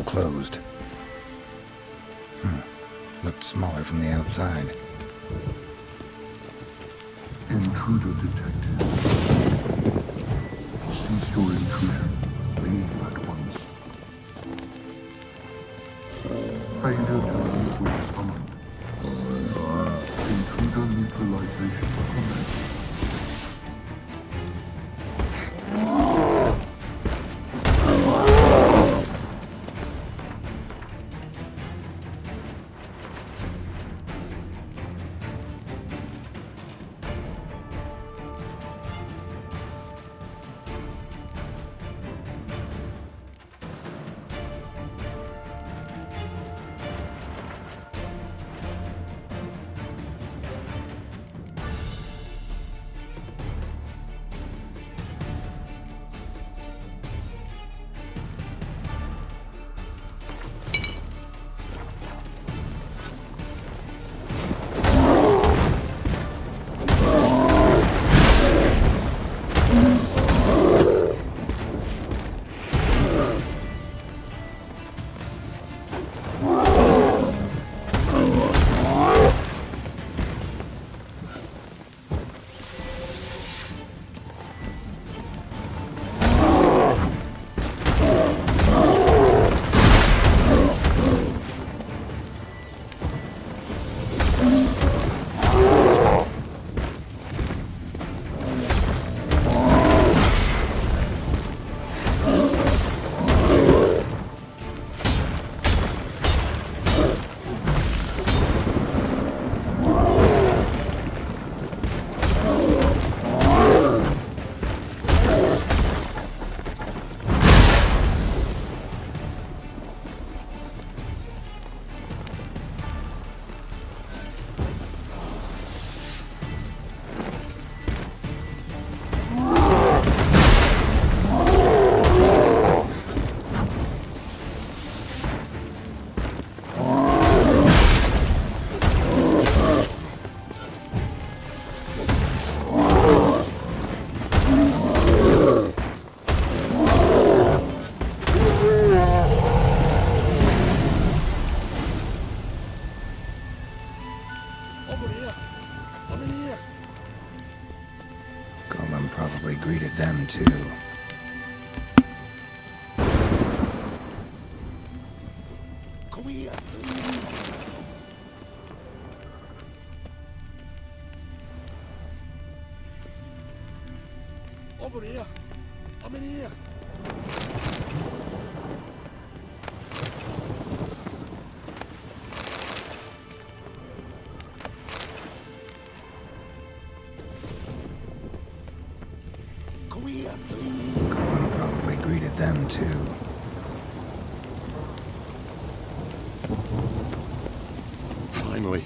Closed. Looked smaller from the outside. Intruder detected. Cease your intrusion. Leave at once. Civilization commenced. Golem probably greeted them too. Come here, please. Over here. I'm in here. Come here, please. Golem probably greeted them too. Finally,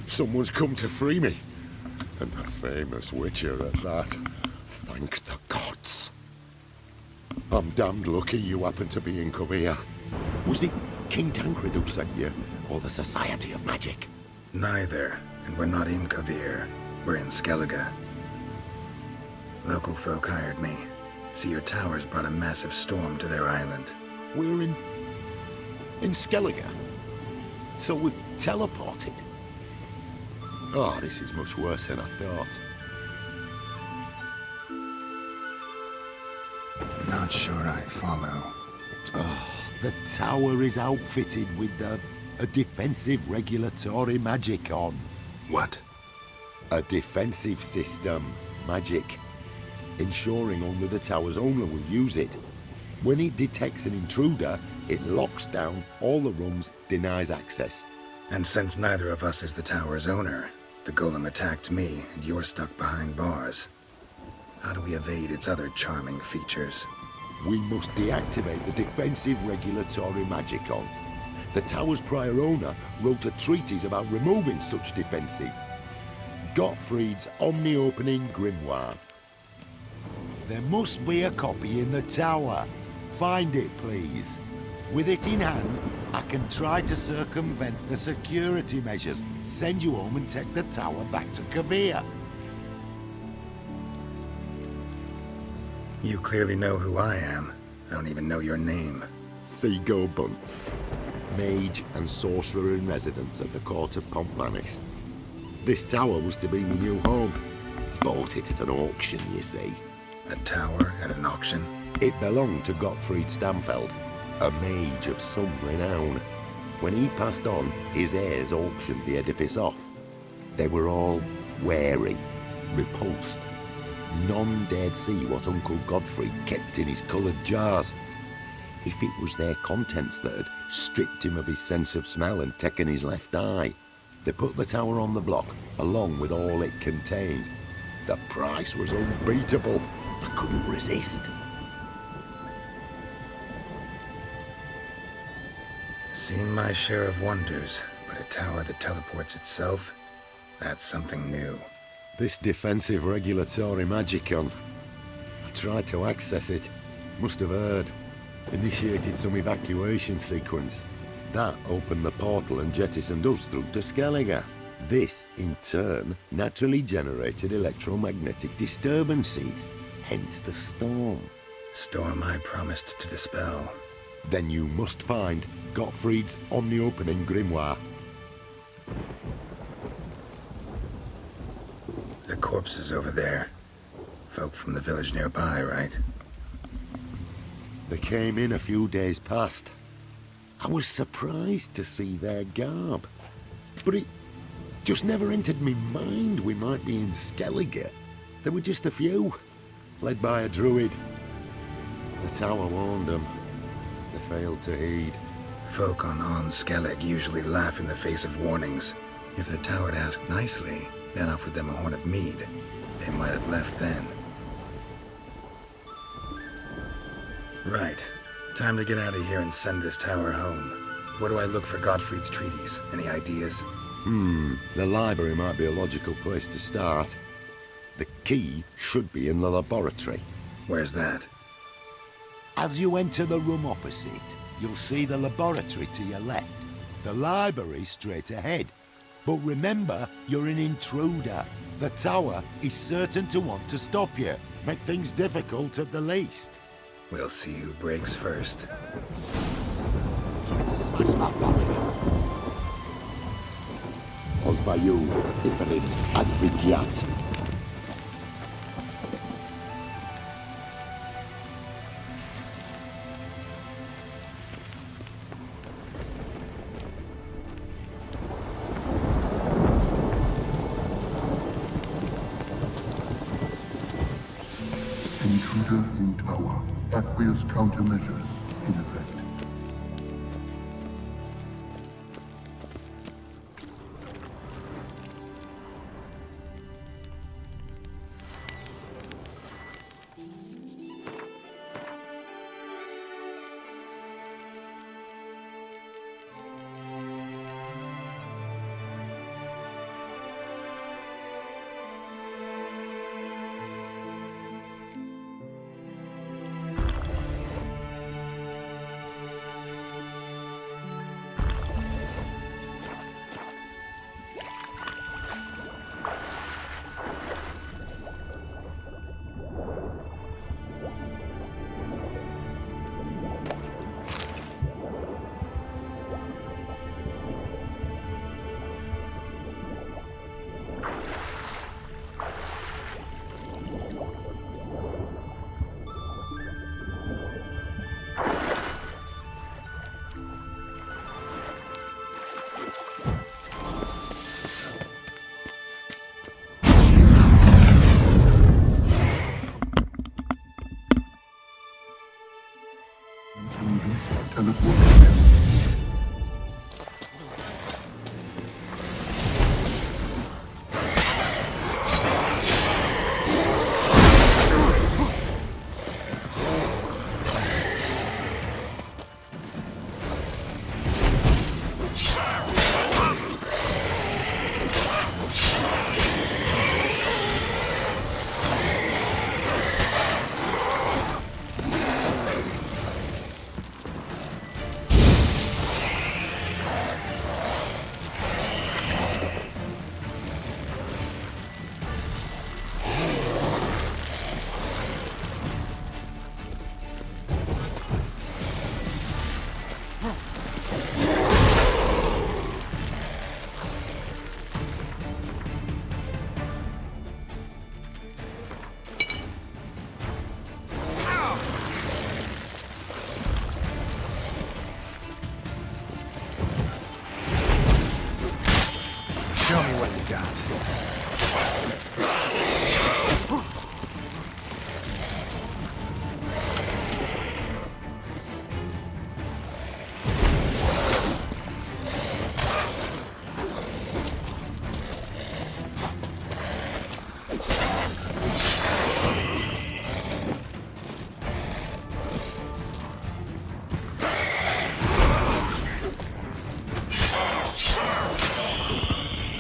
someone's come to free me. And a famous witcher at that. Thank the gods. I'm damned lucky you happen to be in Kovir. Was it King Tancred who sent you, or the Society of Magic? Neither, and we're not in Kovir. We're in Skellige. Local folk hired me. See, your towers brought a massive storm to their island. We're in Skellige? So we've teleported? Oh, this is much worse than I thought. Not sure I follow. Oh, the tower is outfitted with a defensive regulatory magic on. What? A defensive system. Magic. Ensuring only the tower's owner will use it. When it detects an intruder, it locks down all the rooms, denies access. And since neither of us is the tower's owner, the golem attacked me, and you're stuck behind bars. How do we evade its other charming features? We must deactivate the defensive regulatory magicon. The tower's prior owner wrote a treatise about removing such defenses. Gottfried's Omni-Opening Grimoire. There must be a copy in the tower. Find it, please. With it in hand, I can try to circumvent the security measures, send you home and take the tower back to Kovir. You clearly know who I am. I don't even know your name. Seago Bunce, mage and sorcerer in residence at the court of Pomphanis. This tower was to be my new home. Bought it at an auction, you see. A tower at an auction? It belonged to Gottfried Stamfeld, a mage of some renown. When he passed on, his heirs auctioned the edifice off. They were all wary, repulsed. None dared see what Uncle Godfrey kept in his coloured jars. If it was their contents that had stripped him of his sense of smell and taken his left eye, they put the tower on the block, along with all it contained. The price was unbeatable. I couldn't resist. Seen my share of wonders, but a tower that teleports itself? That's something new. This defensive regulatory magicon. I tried to access it. Must have heard. Initiated some evacuation sequence. That opened the portal and jettisoned us through to Skellige. This, in turn, naturally generated electromagnetic disturbances. Hence the storm. Storm I promised to dispel. Then you must find Gottfried's omni-opening grimoire. The corpses over there. Folk from the village nearby, right? They came in a few days past. I was surprised to see their garb. But it just never entered me mind we might be in Skellige. There were just a few, led by a druid. The tower warned them. They failed to heed. Folk on Skellig usually laugh in the face of warnings. If the tower had asked nicely, then offered them a horn of mead, they might have left then. Right. Time to get out of here and send this tower home. Where do I look for Gottfried's treatise? Any ideas? The library might be a logical place to start. The key should be in the laboratory. Where's that? As you enter the room opposite, you'll see the laboratory to your left. The library straight ahead. But remember, you're an intruder. The tower is certain to want to stop you. Make things difficult at the least. We'll see who breaks first. Osvayu, Iferis, Advigiat. Intruder in tower. Aqueous countermeasures in effect. Released teleportation.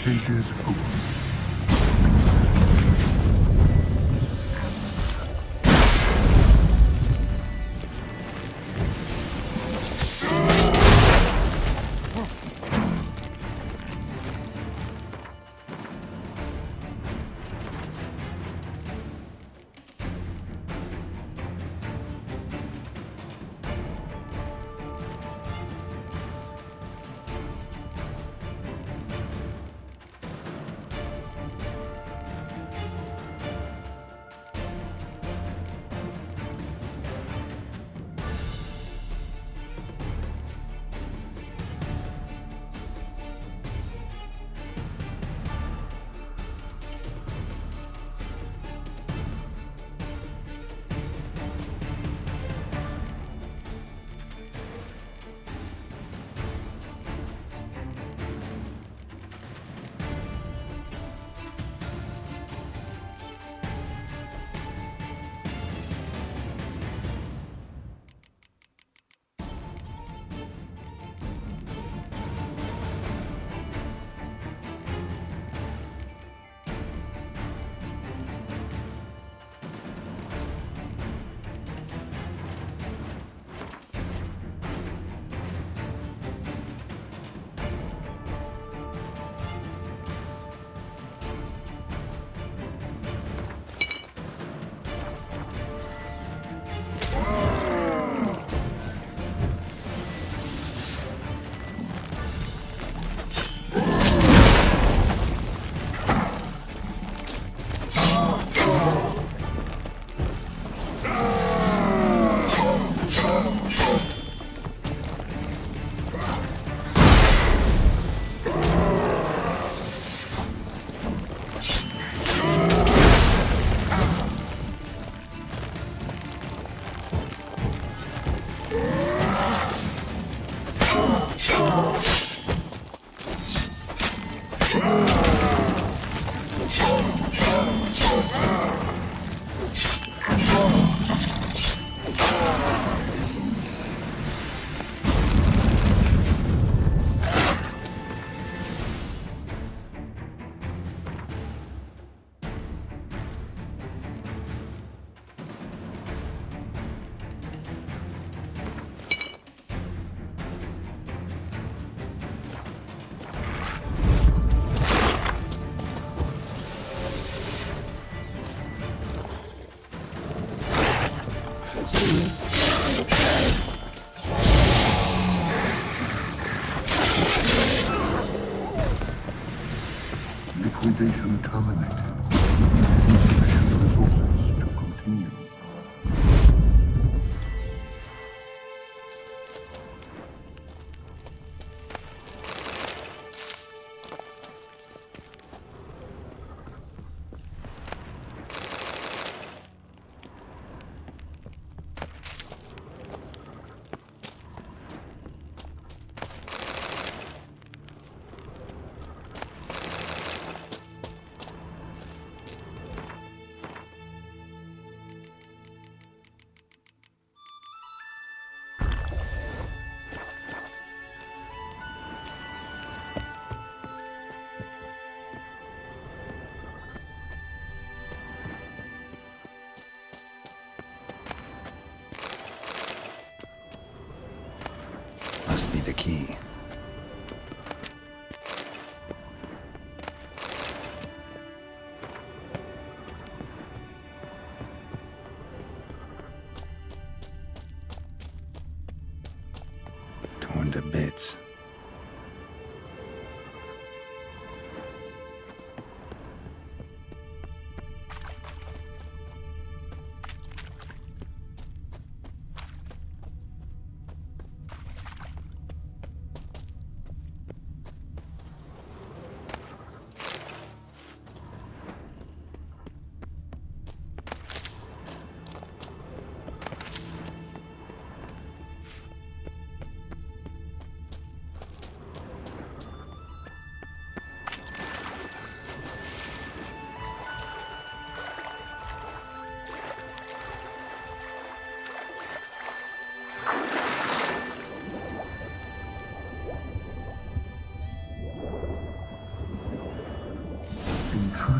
cages open. Liquidation terminated. Insufficient resources to continue. Must be the key. Torn to bits.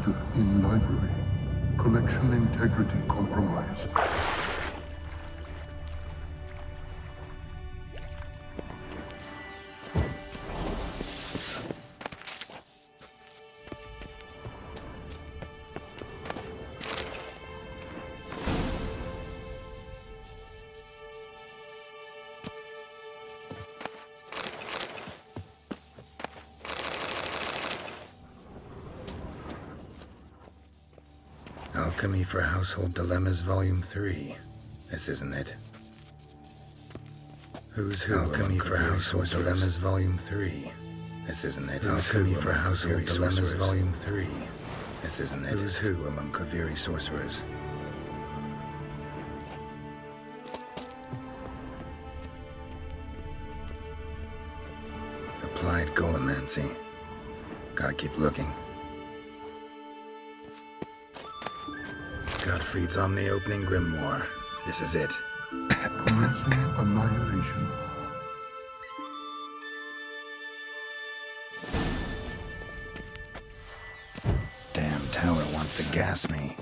Intruder in library. Collection integrity compromised. Alchemy for Household Dilemmas, Volume 3. This isn't it. Who's Who? Alchemy for Household Dilemmas, Volume 3. This isn't it. Alchemy for Household Dilemmas, Volume 3. This isn't it. Who's Who among Kaviri sorcerers? Applied Golemancy. Gotta keep looking. Gottfried's Omni-Opening Grimoire. This is it. Commencing annihilation. Damn tower wants to gas me.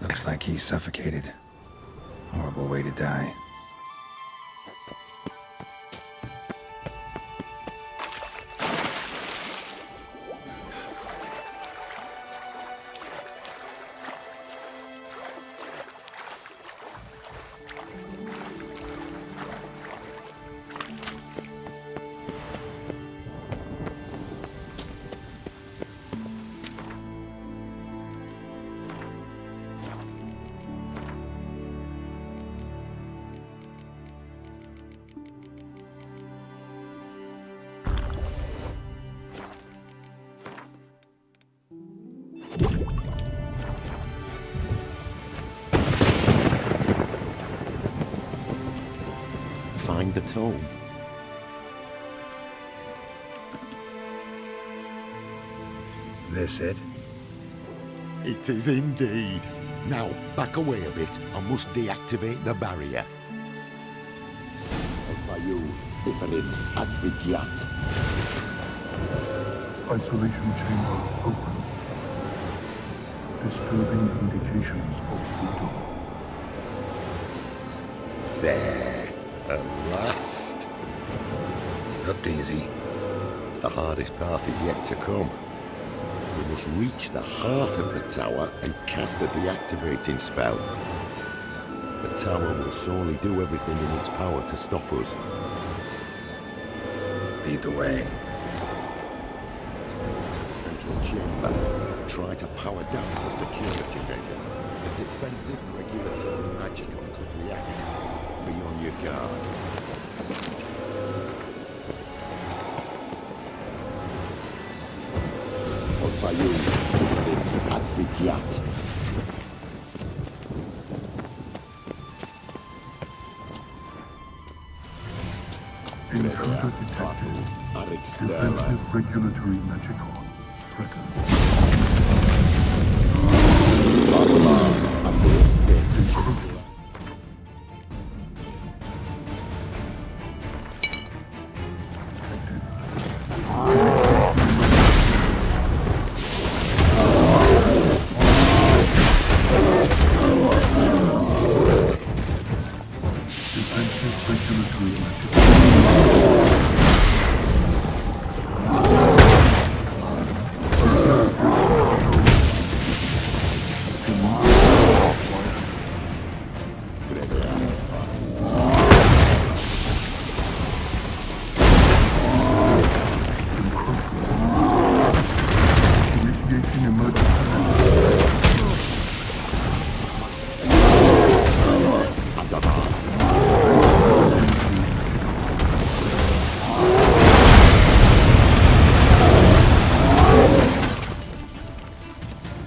Looks like he's suffocated. Horrible way to die. Find the tome. This it? It is indeed. Now, back away a bit. I must deactivate the barrier. Alfayu, Ifanis, Advigiat. Isolation chamber open. Disturbing indications of voodoo. There, at last. Looked easy. The hardest part is yet to come. We must reach the heart of the tower and cast a deactivating spell. The tower will surely do everything in its power to stop us. Lead the way. To the central chamber. Try to power down the security measures. The defensive regulatory magicon could react. Be on your guard. Alfayu, this Advigiat. Intruder detected. Defensive regulatory magicon threatened. Encroachment. Defensive regulatory magicon. Initiating emergency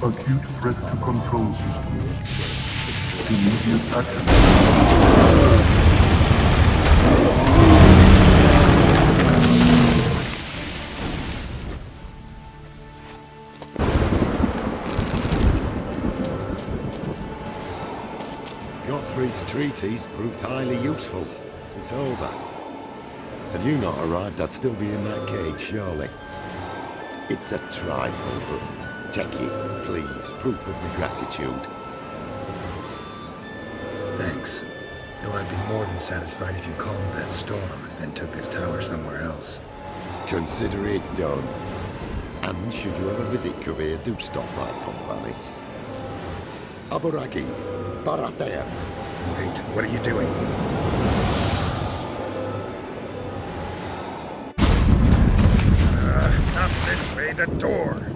acute threat to control systems. Immediate action. This treatise proved highly useful. It's over. Had you not arrived, I'd still be in that cage, surely. It's a trifle, but take it, please. Proof of my gratitude. Thanks. Though I'd be more than satisfied if you calmed that storm, then took this tower somewhere else. Consider it done. And should you ever visit Kovir, do stop by Pompanis. Aburagi, Baratheon. Wait, what are you doing? Not this way, the door.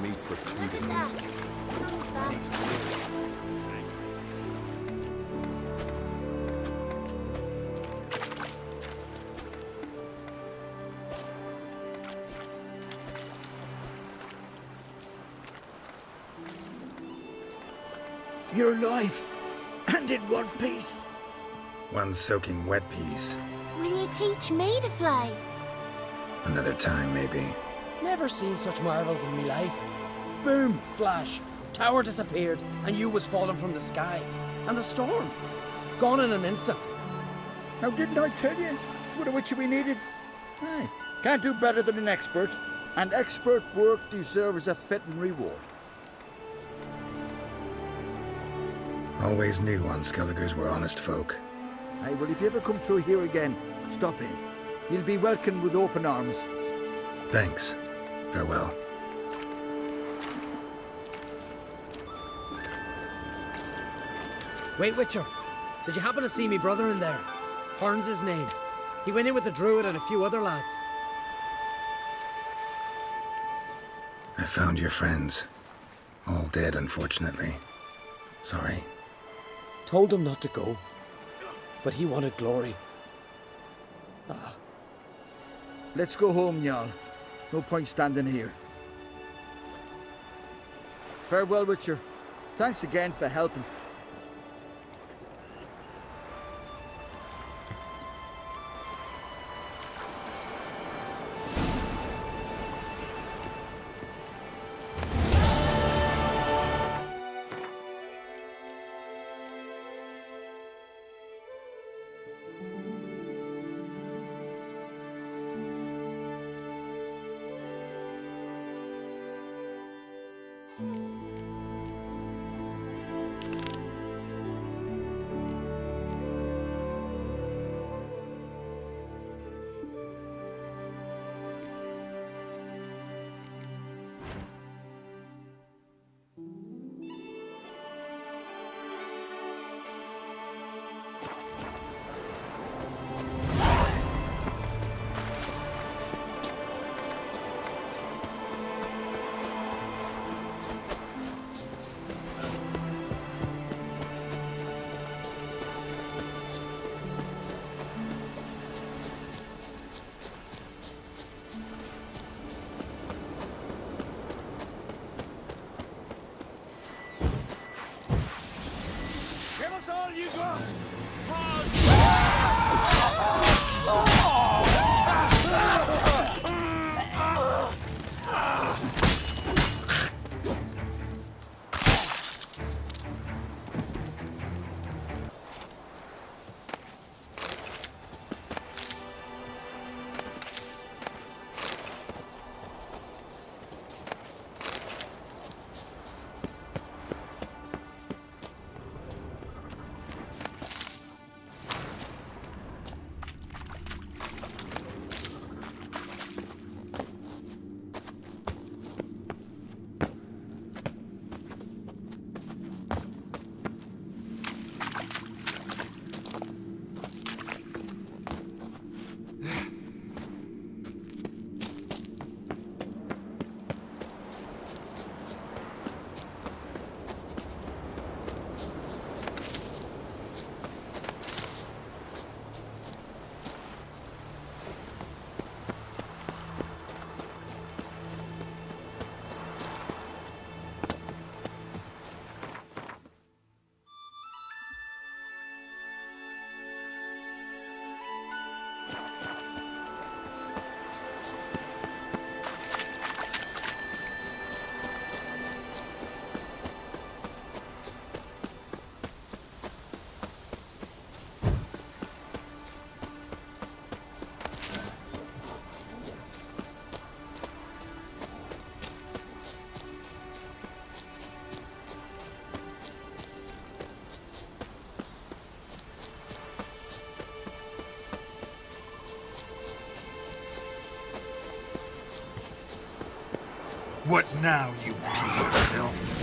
Meat for 2 days. You're alive, and in one piece. One soaking wet piece. Will you teach me to fly? Another time, maybe. Never seen such marvels in me life. Boom, flash, tower disappeared, and you was falling from the sky. And the storm, gone in an instant. Now, didn't I tell you? It's what a witcher we needed. Aye, can't do better than an expert. And expert work deserves a fitting reward. Always knew Unskelligers were honest folk. Aye, well, if you ever come through here again, stop in. You'll be welcomed with open arms. Thanks. Farewell. Wait, Witcher. Did you happen to see me brother in there? Horn's his name. He went in with the druid and a few other lads. I found your friends. All dead, unfortunately. Sorry. Told him not to go. But he wanted glory. Ah. Let's go home, Jarl. No point standing here. Farewell, Witcher. Thanks again for helping. What now, you piece of filth?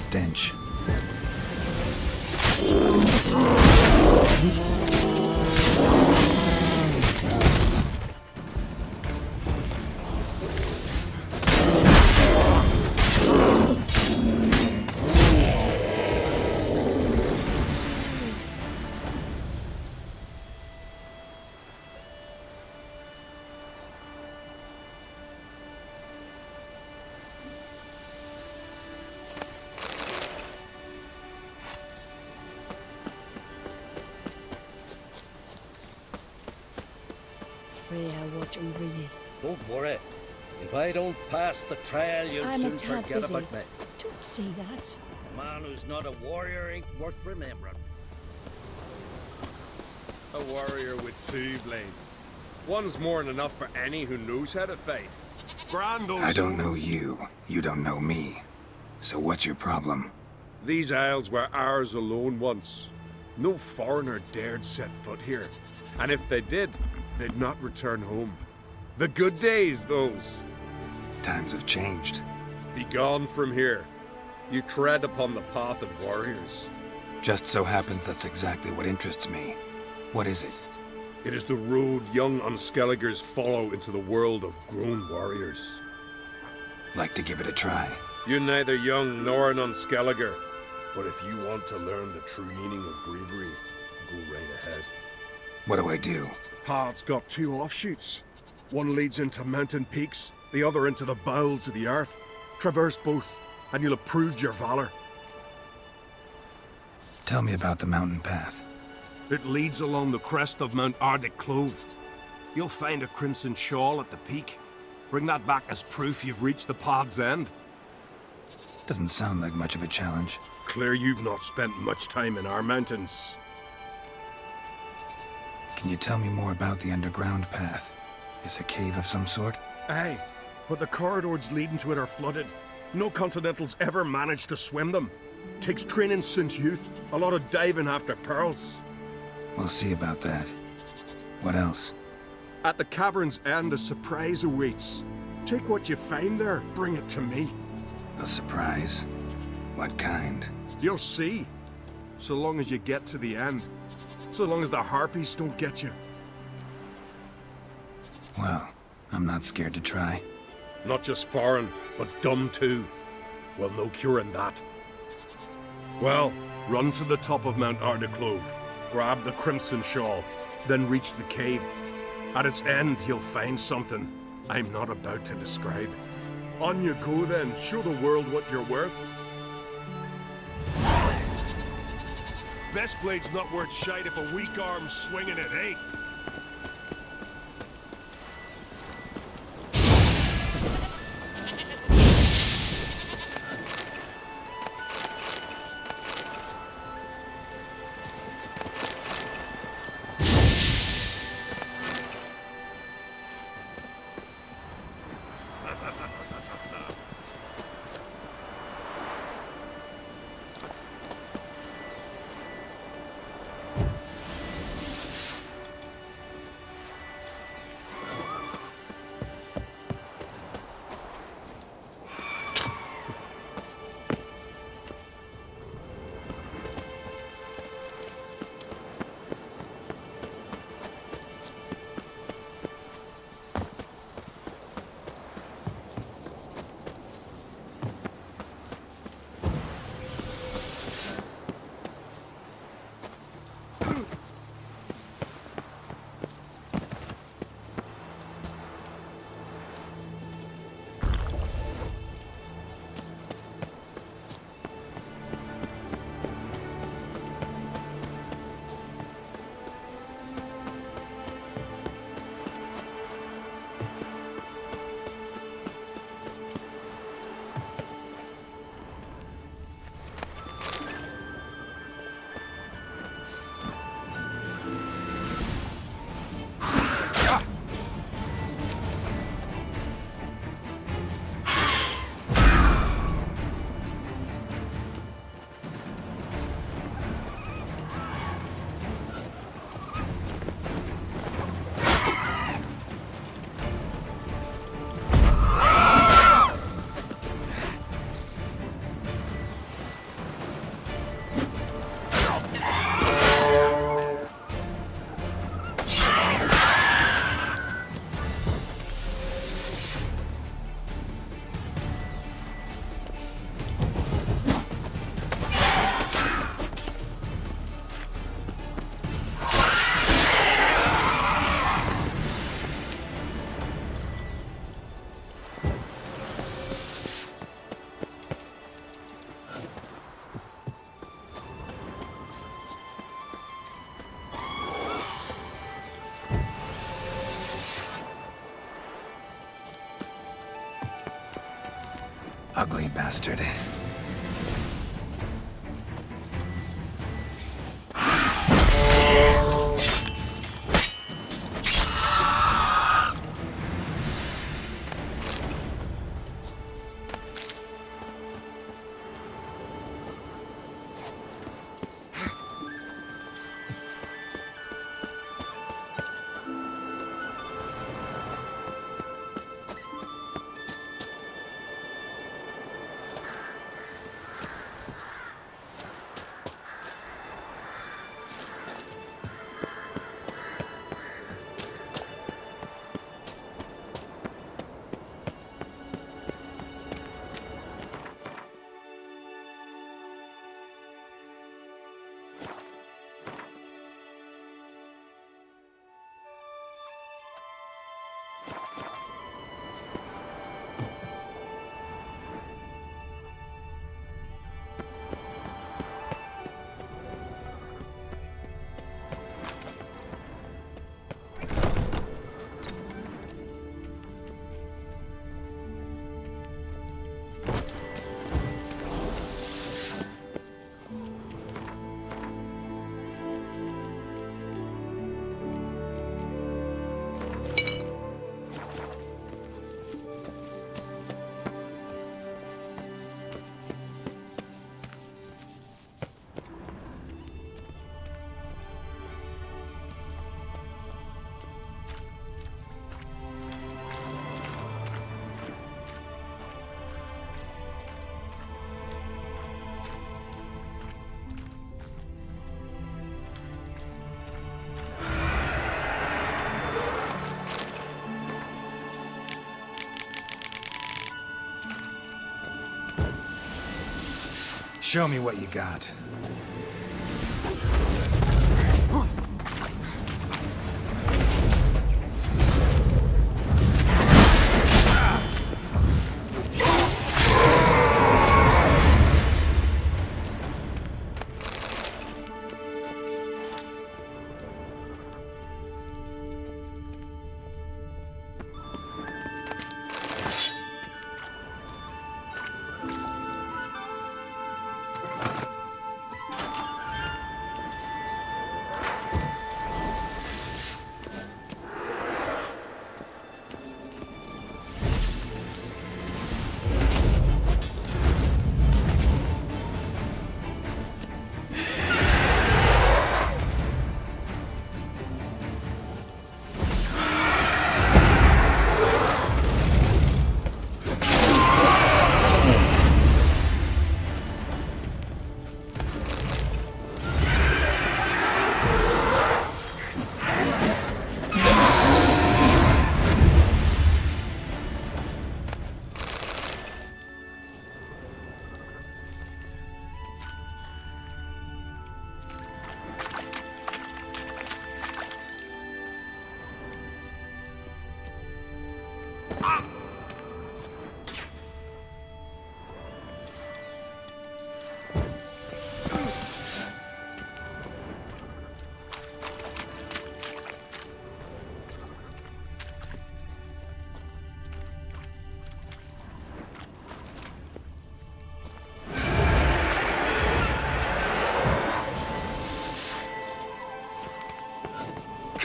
stench. Freya, watch over you. Don't worry. If I don't pass the trial, you'll I'm a soon tad forget busy. about me. Don't say that. A man who's not a warrior ain't worth remembering. A warrior with 2 blades. One's more than enough for any who knows how to fight. Grando. I don't know you. You don't know me. So what's your problem? These isles were ours alone once. No foreigner dared set foot here. And if they did, they'd not return home. The good days, those. Times have changed. Be gone from here. You tread upon the path of warriors. Just so happens that's exactly what interests me. What is it? It is the road young Unskelligers follow into the world of grown warriors. Like to give it a try. You're neither young nor an Unskelliger. But if you want to learn the true meaning of bravery, go right ahead. What do I do? Path's got 2 offshoots. One leads into mountain peaks, the other into the bowels of the earth. Traverse both, and you'll have proved your valor. Tell me about the mountain path. It leads along the crest of Mount Ardiclove. You'll find a crimson shawl at the peak. Bring that back as proof you've reached the path's end. Doesn't sound like much of a challenge. Clear you've not spent much time in our mountains. Can you tell me more about the underground path? Is a cave of some sort? Aye, but the corridors leading to it are flooded. No Continentals ever managed to swim them. Takes training since youth. A lot of diving after pearls. We'll see about that. What else? At the cavern's end, a surprise awaits. Take what you find there, bring it to me. A surprise? What kind? You'll see. So long as you get to the end. So long as the harpies don't get you. Well, I'm not scared to try. Not just foreign, but dumb too. Well, no curing that. Well, run to the top of Mount Ardiclove. Grab the crimson shawl, then reach the cave. At its end, you'll find something I'm not about to describe. On you go then, show the world what you're worth. Best blade's not worth shite if a weak arm's swinging it, eh? Ugly bastard. Show me what you got.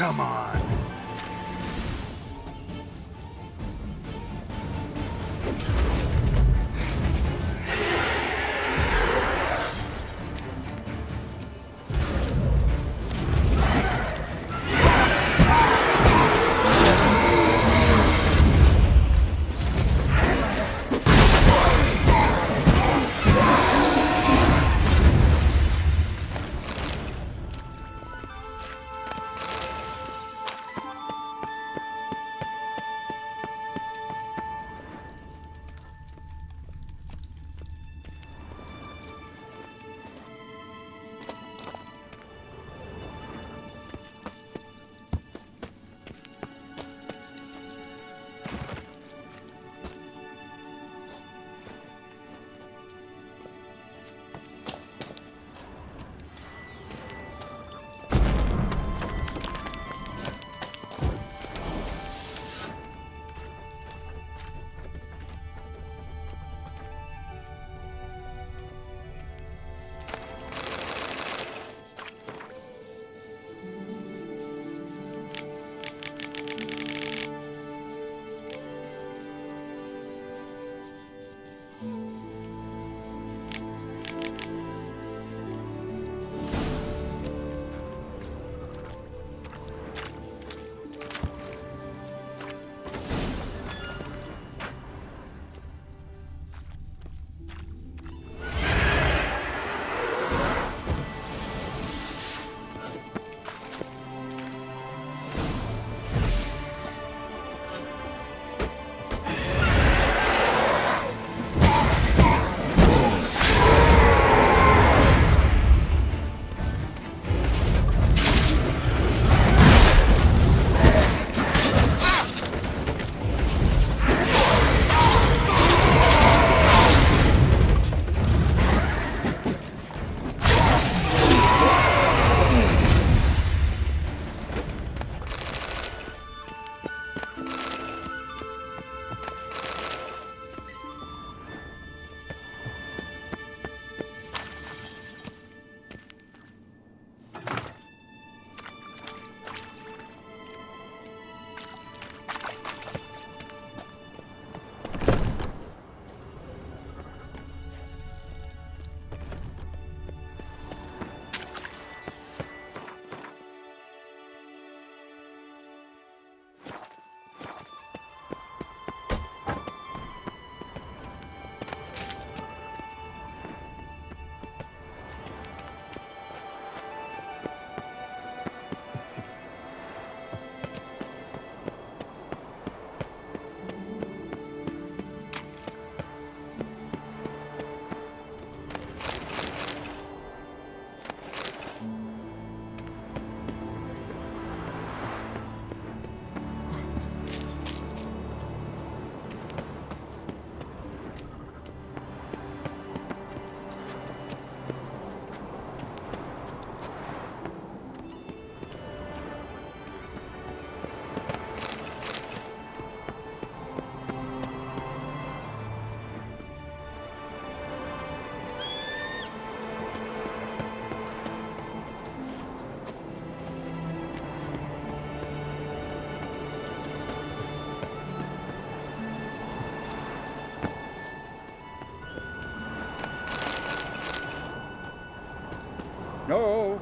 Come on.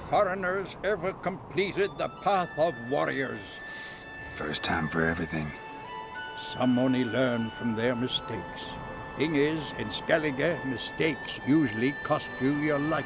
foreigners ever completed the path of warriors. First time for everything. Some only learn from their mistakes. Thing is, in Skellige, mistakes usually cost you your life.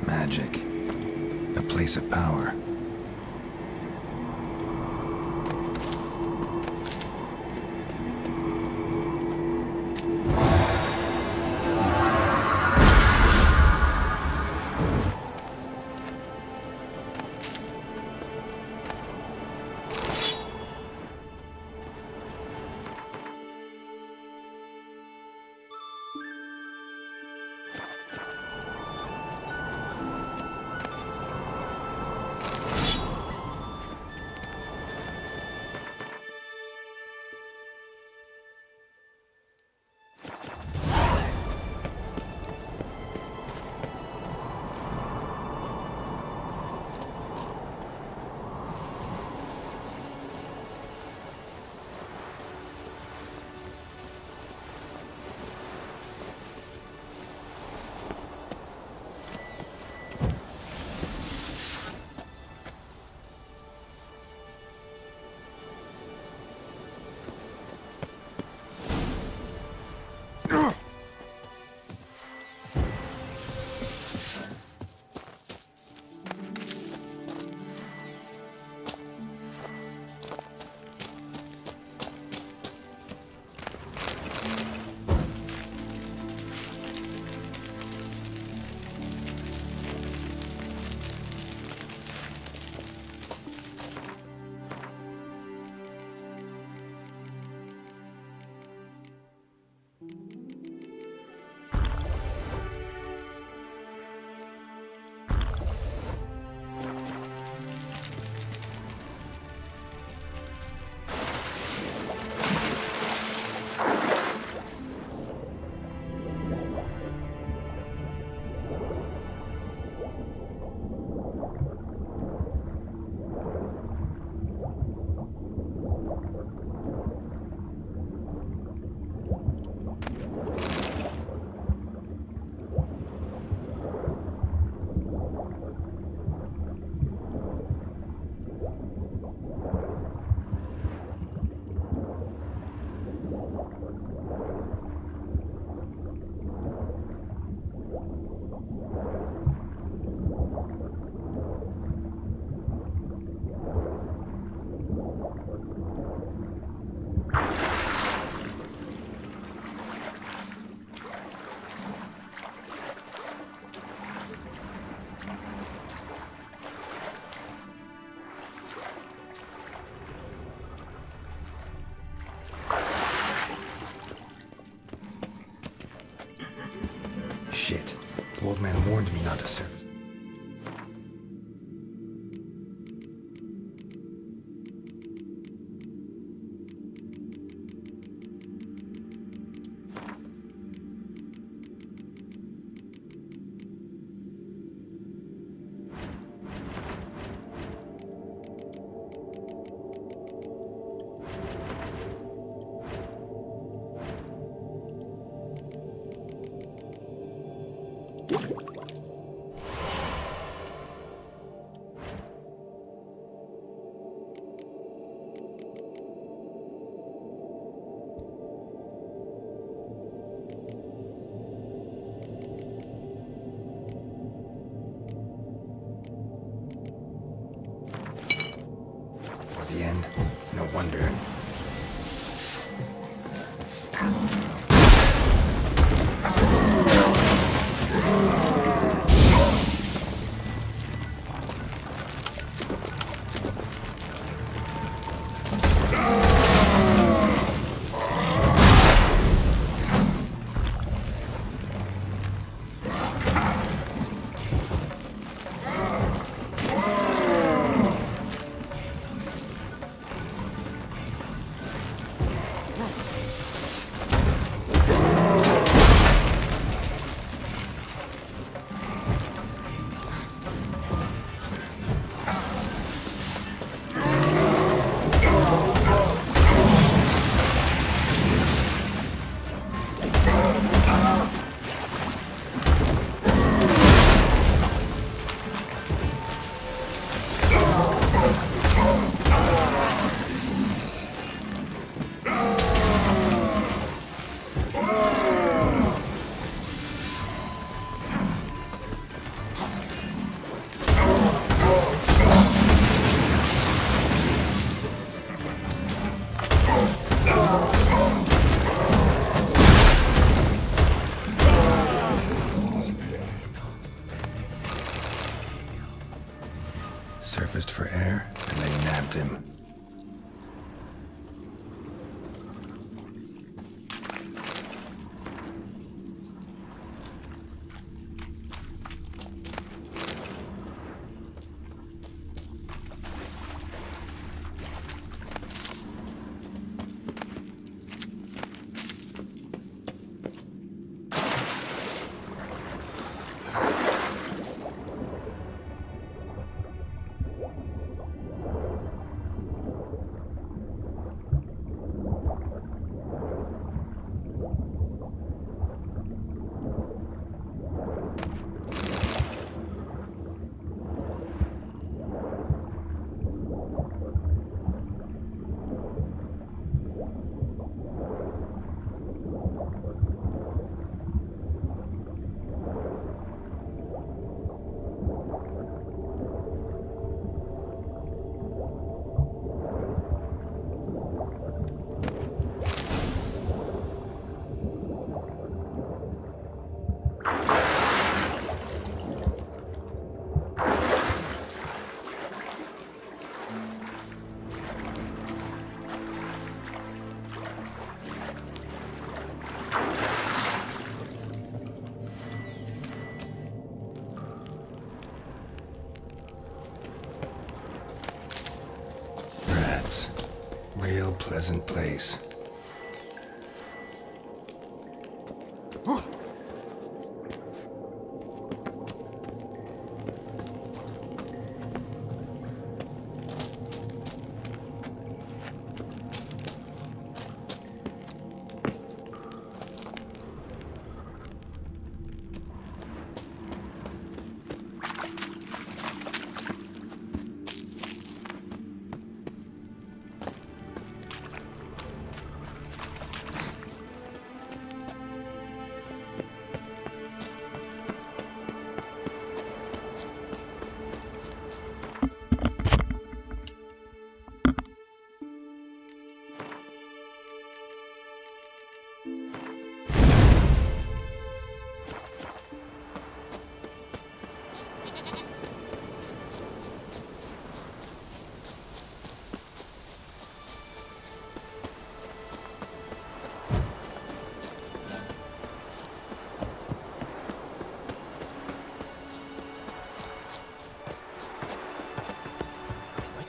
Magic. A place of power. Shit. Old man warned me not to serve. real pleasant place.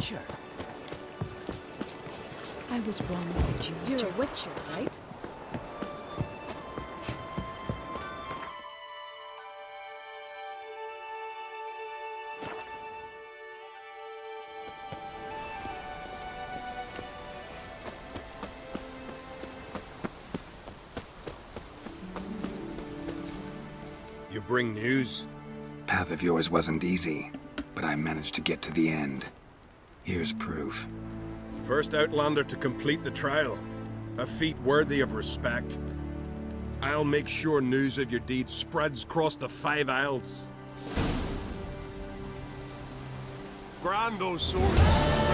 Witcher? I was wrong about you, You're Witcher. a witcher, right? You bring news? Path of yours wasn't easy, but I managed to get to the end. Here's proof. First Outlander to complete the trial. A feat worthy of respect. I'll make sure news of your deeds spreads across the 5 Isles. Grand those swords.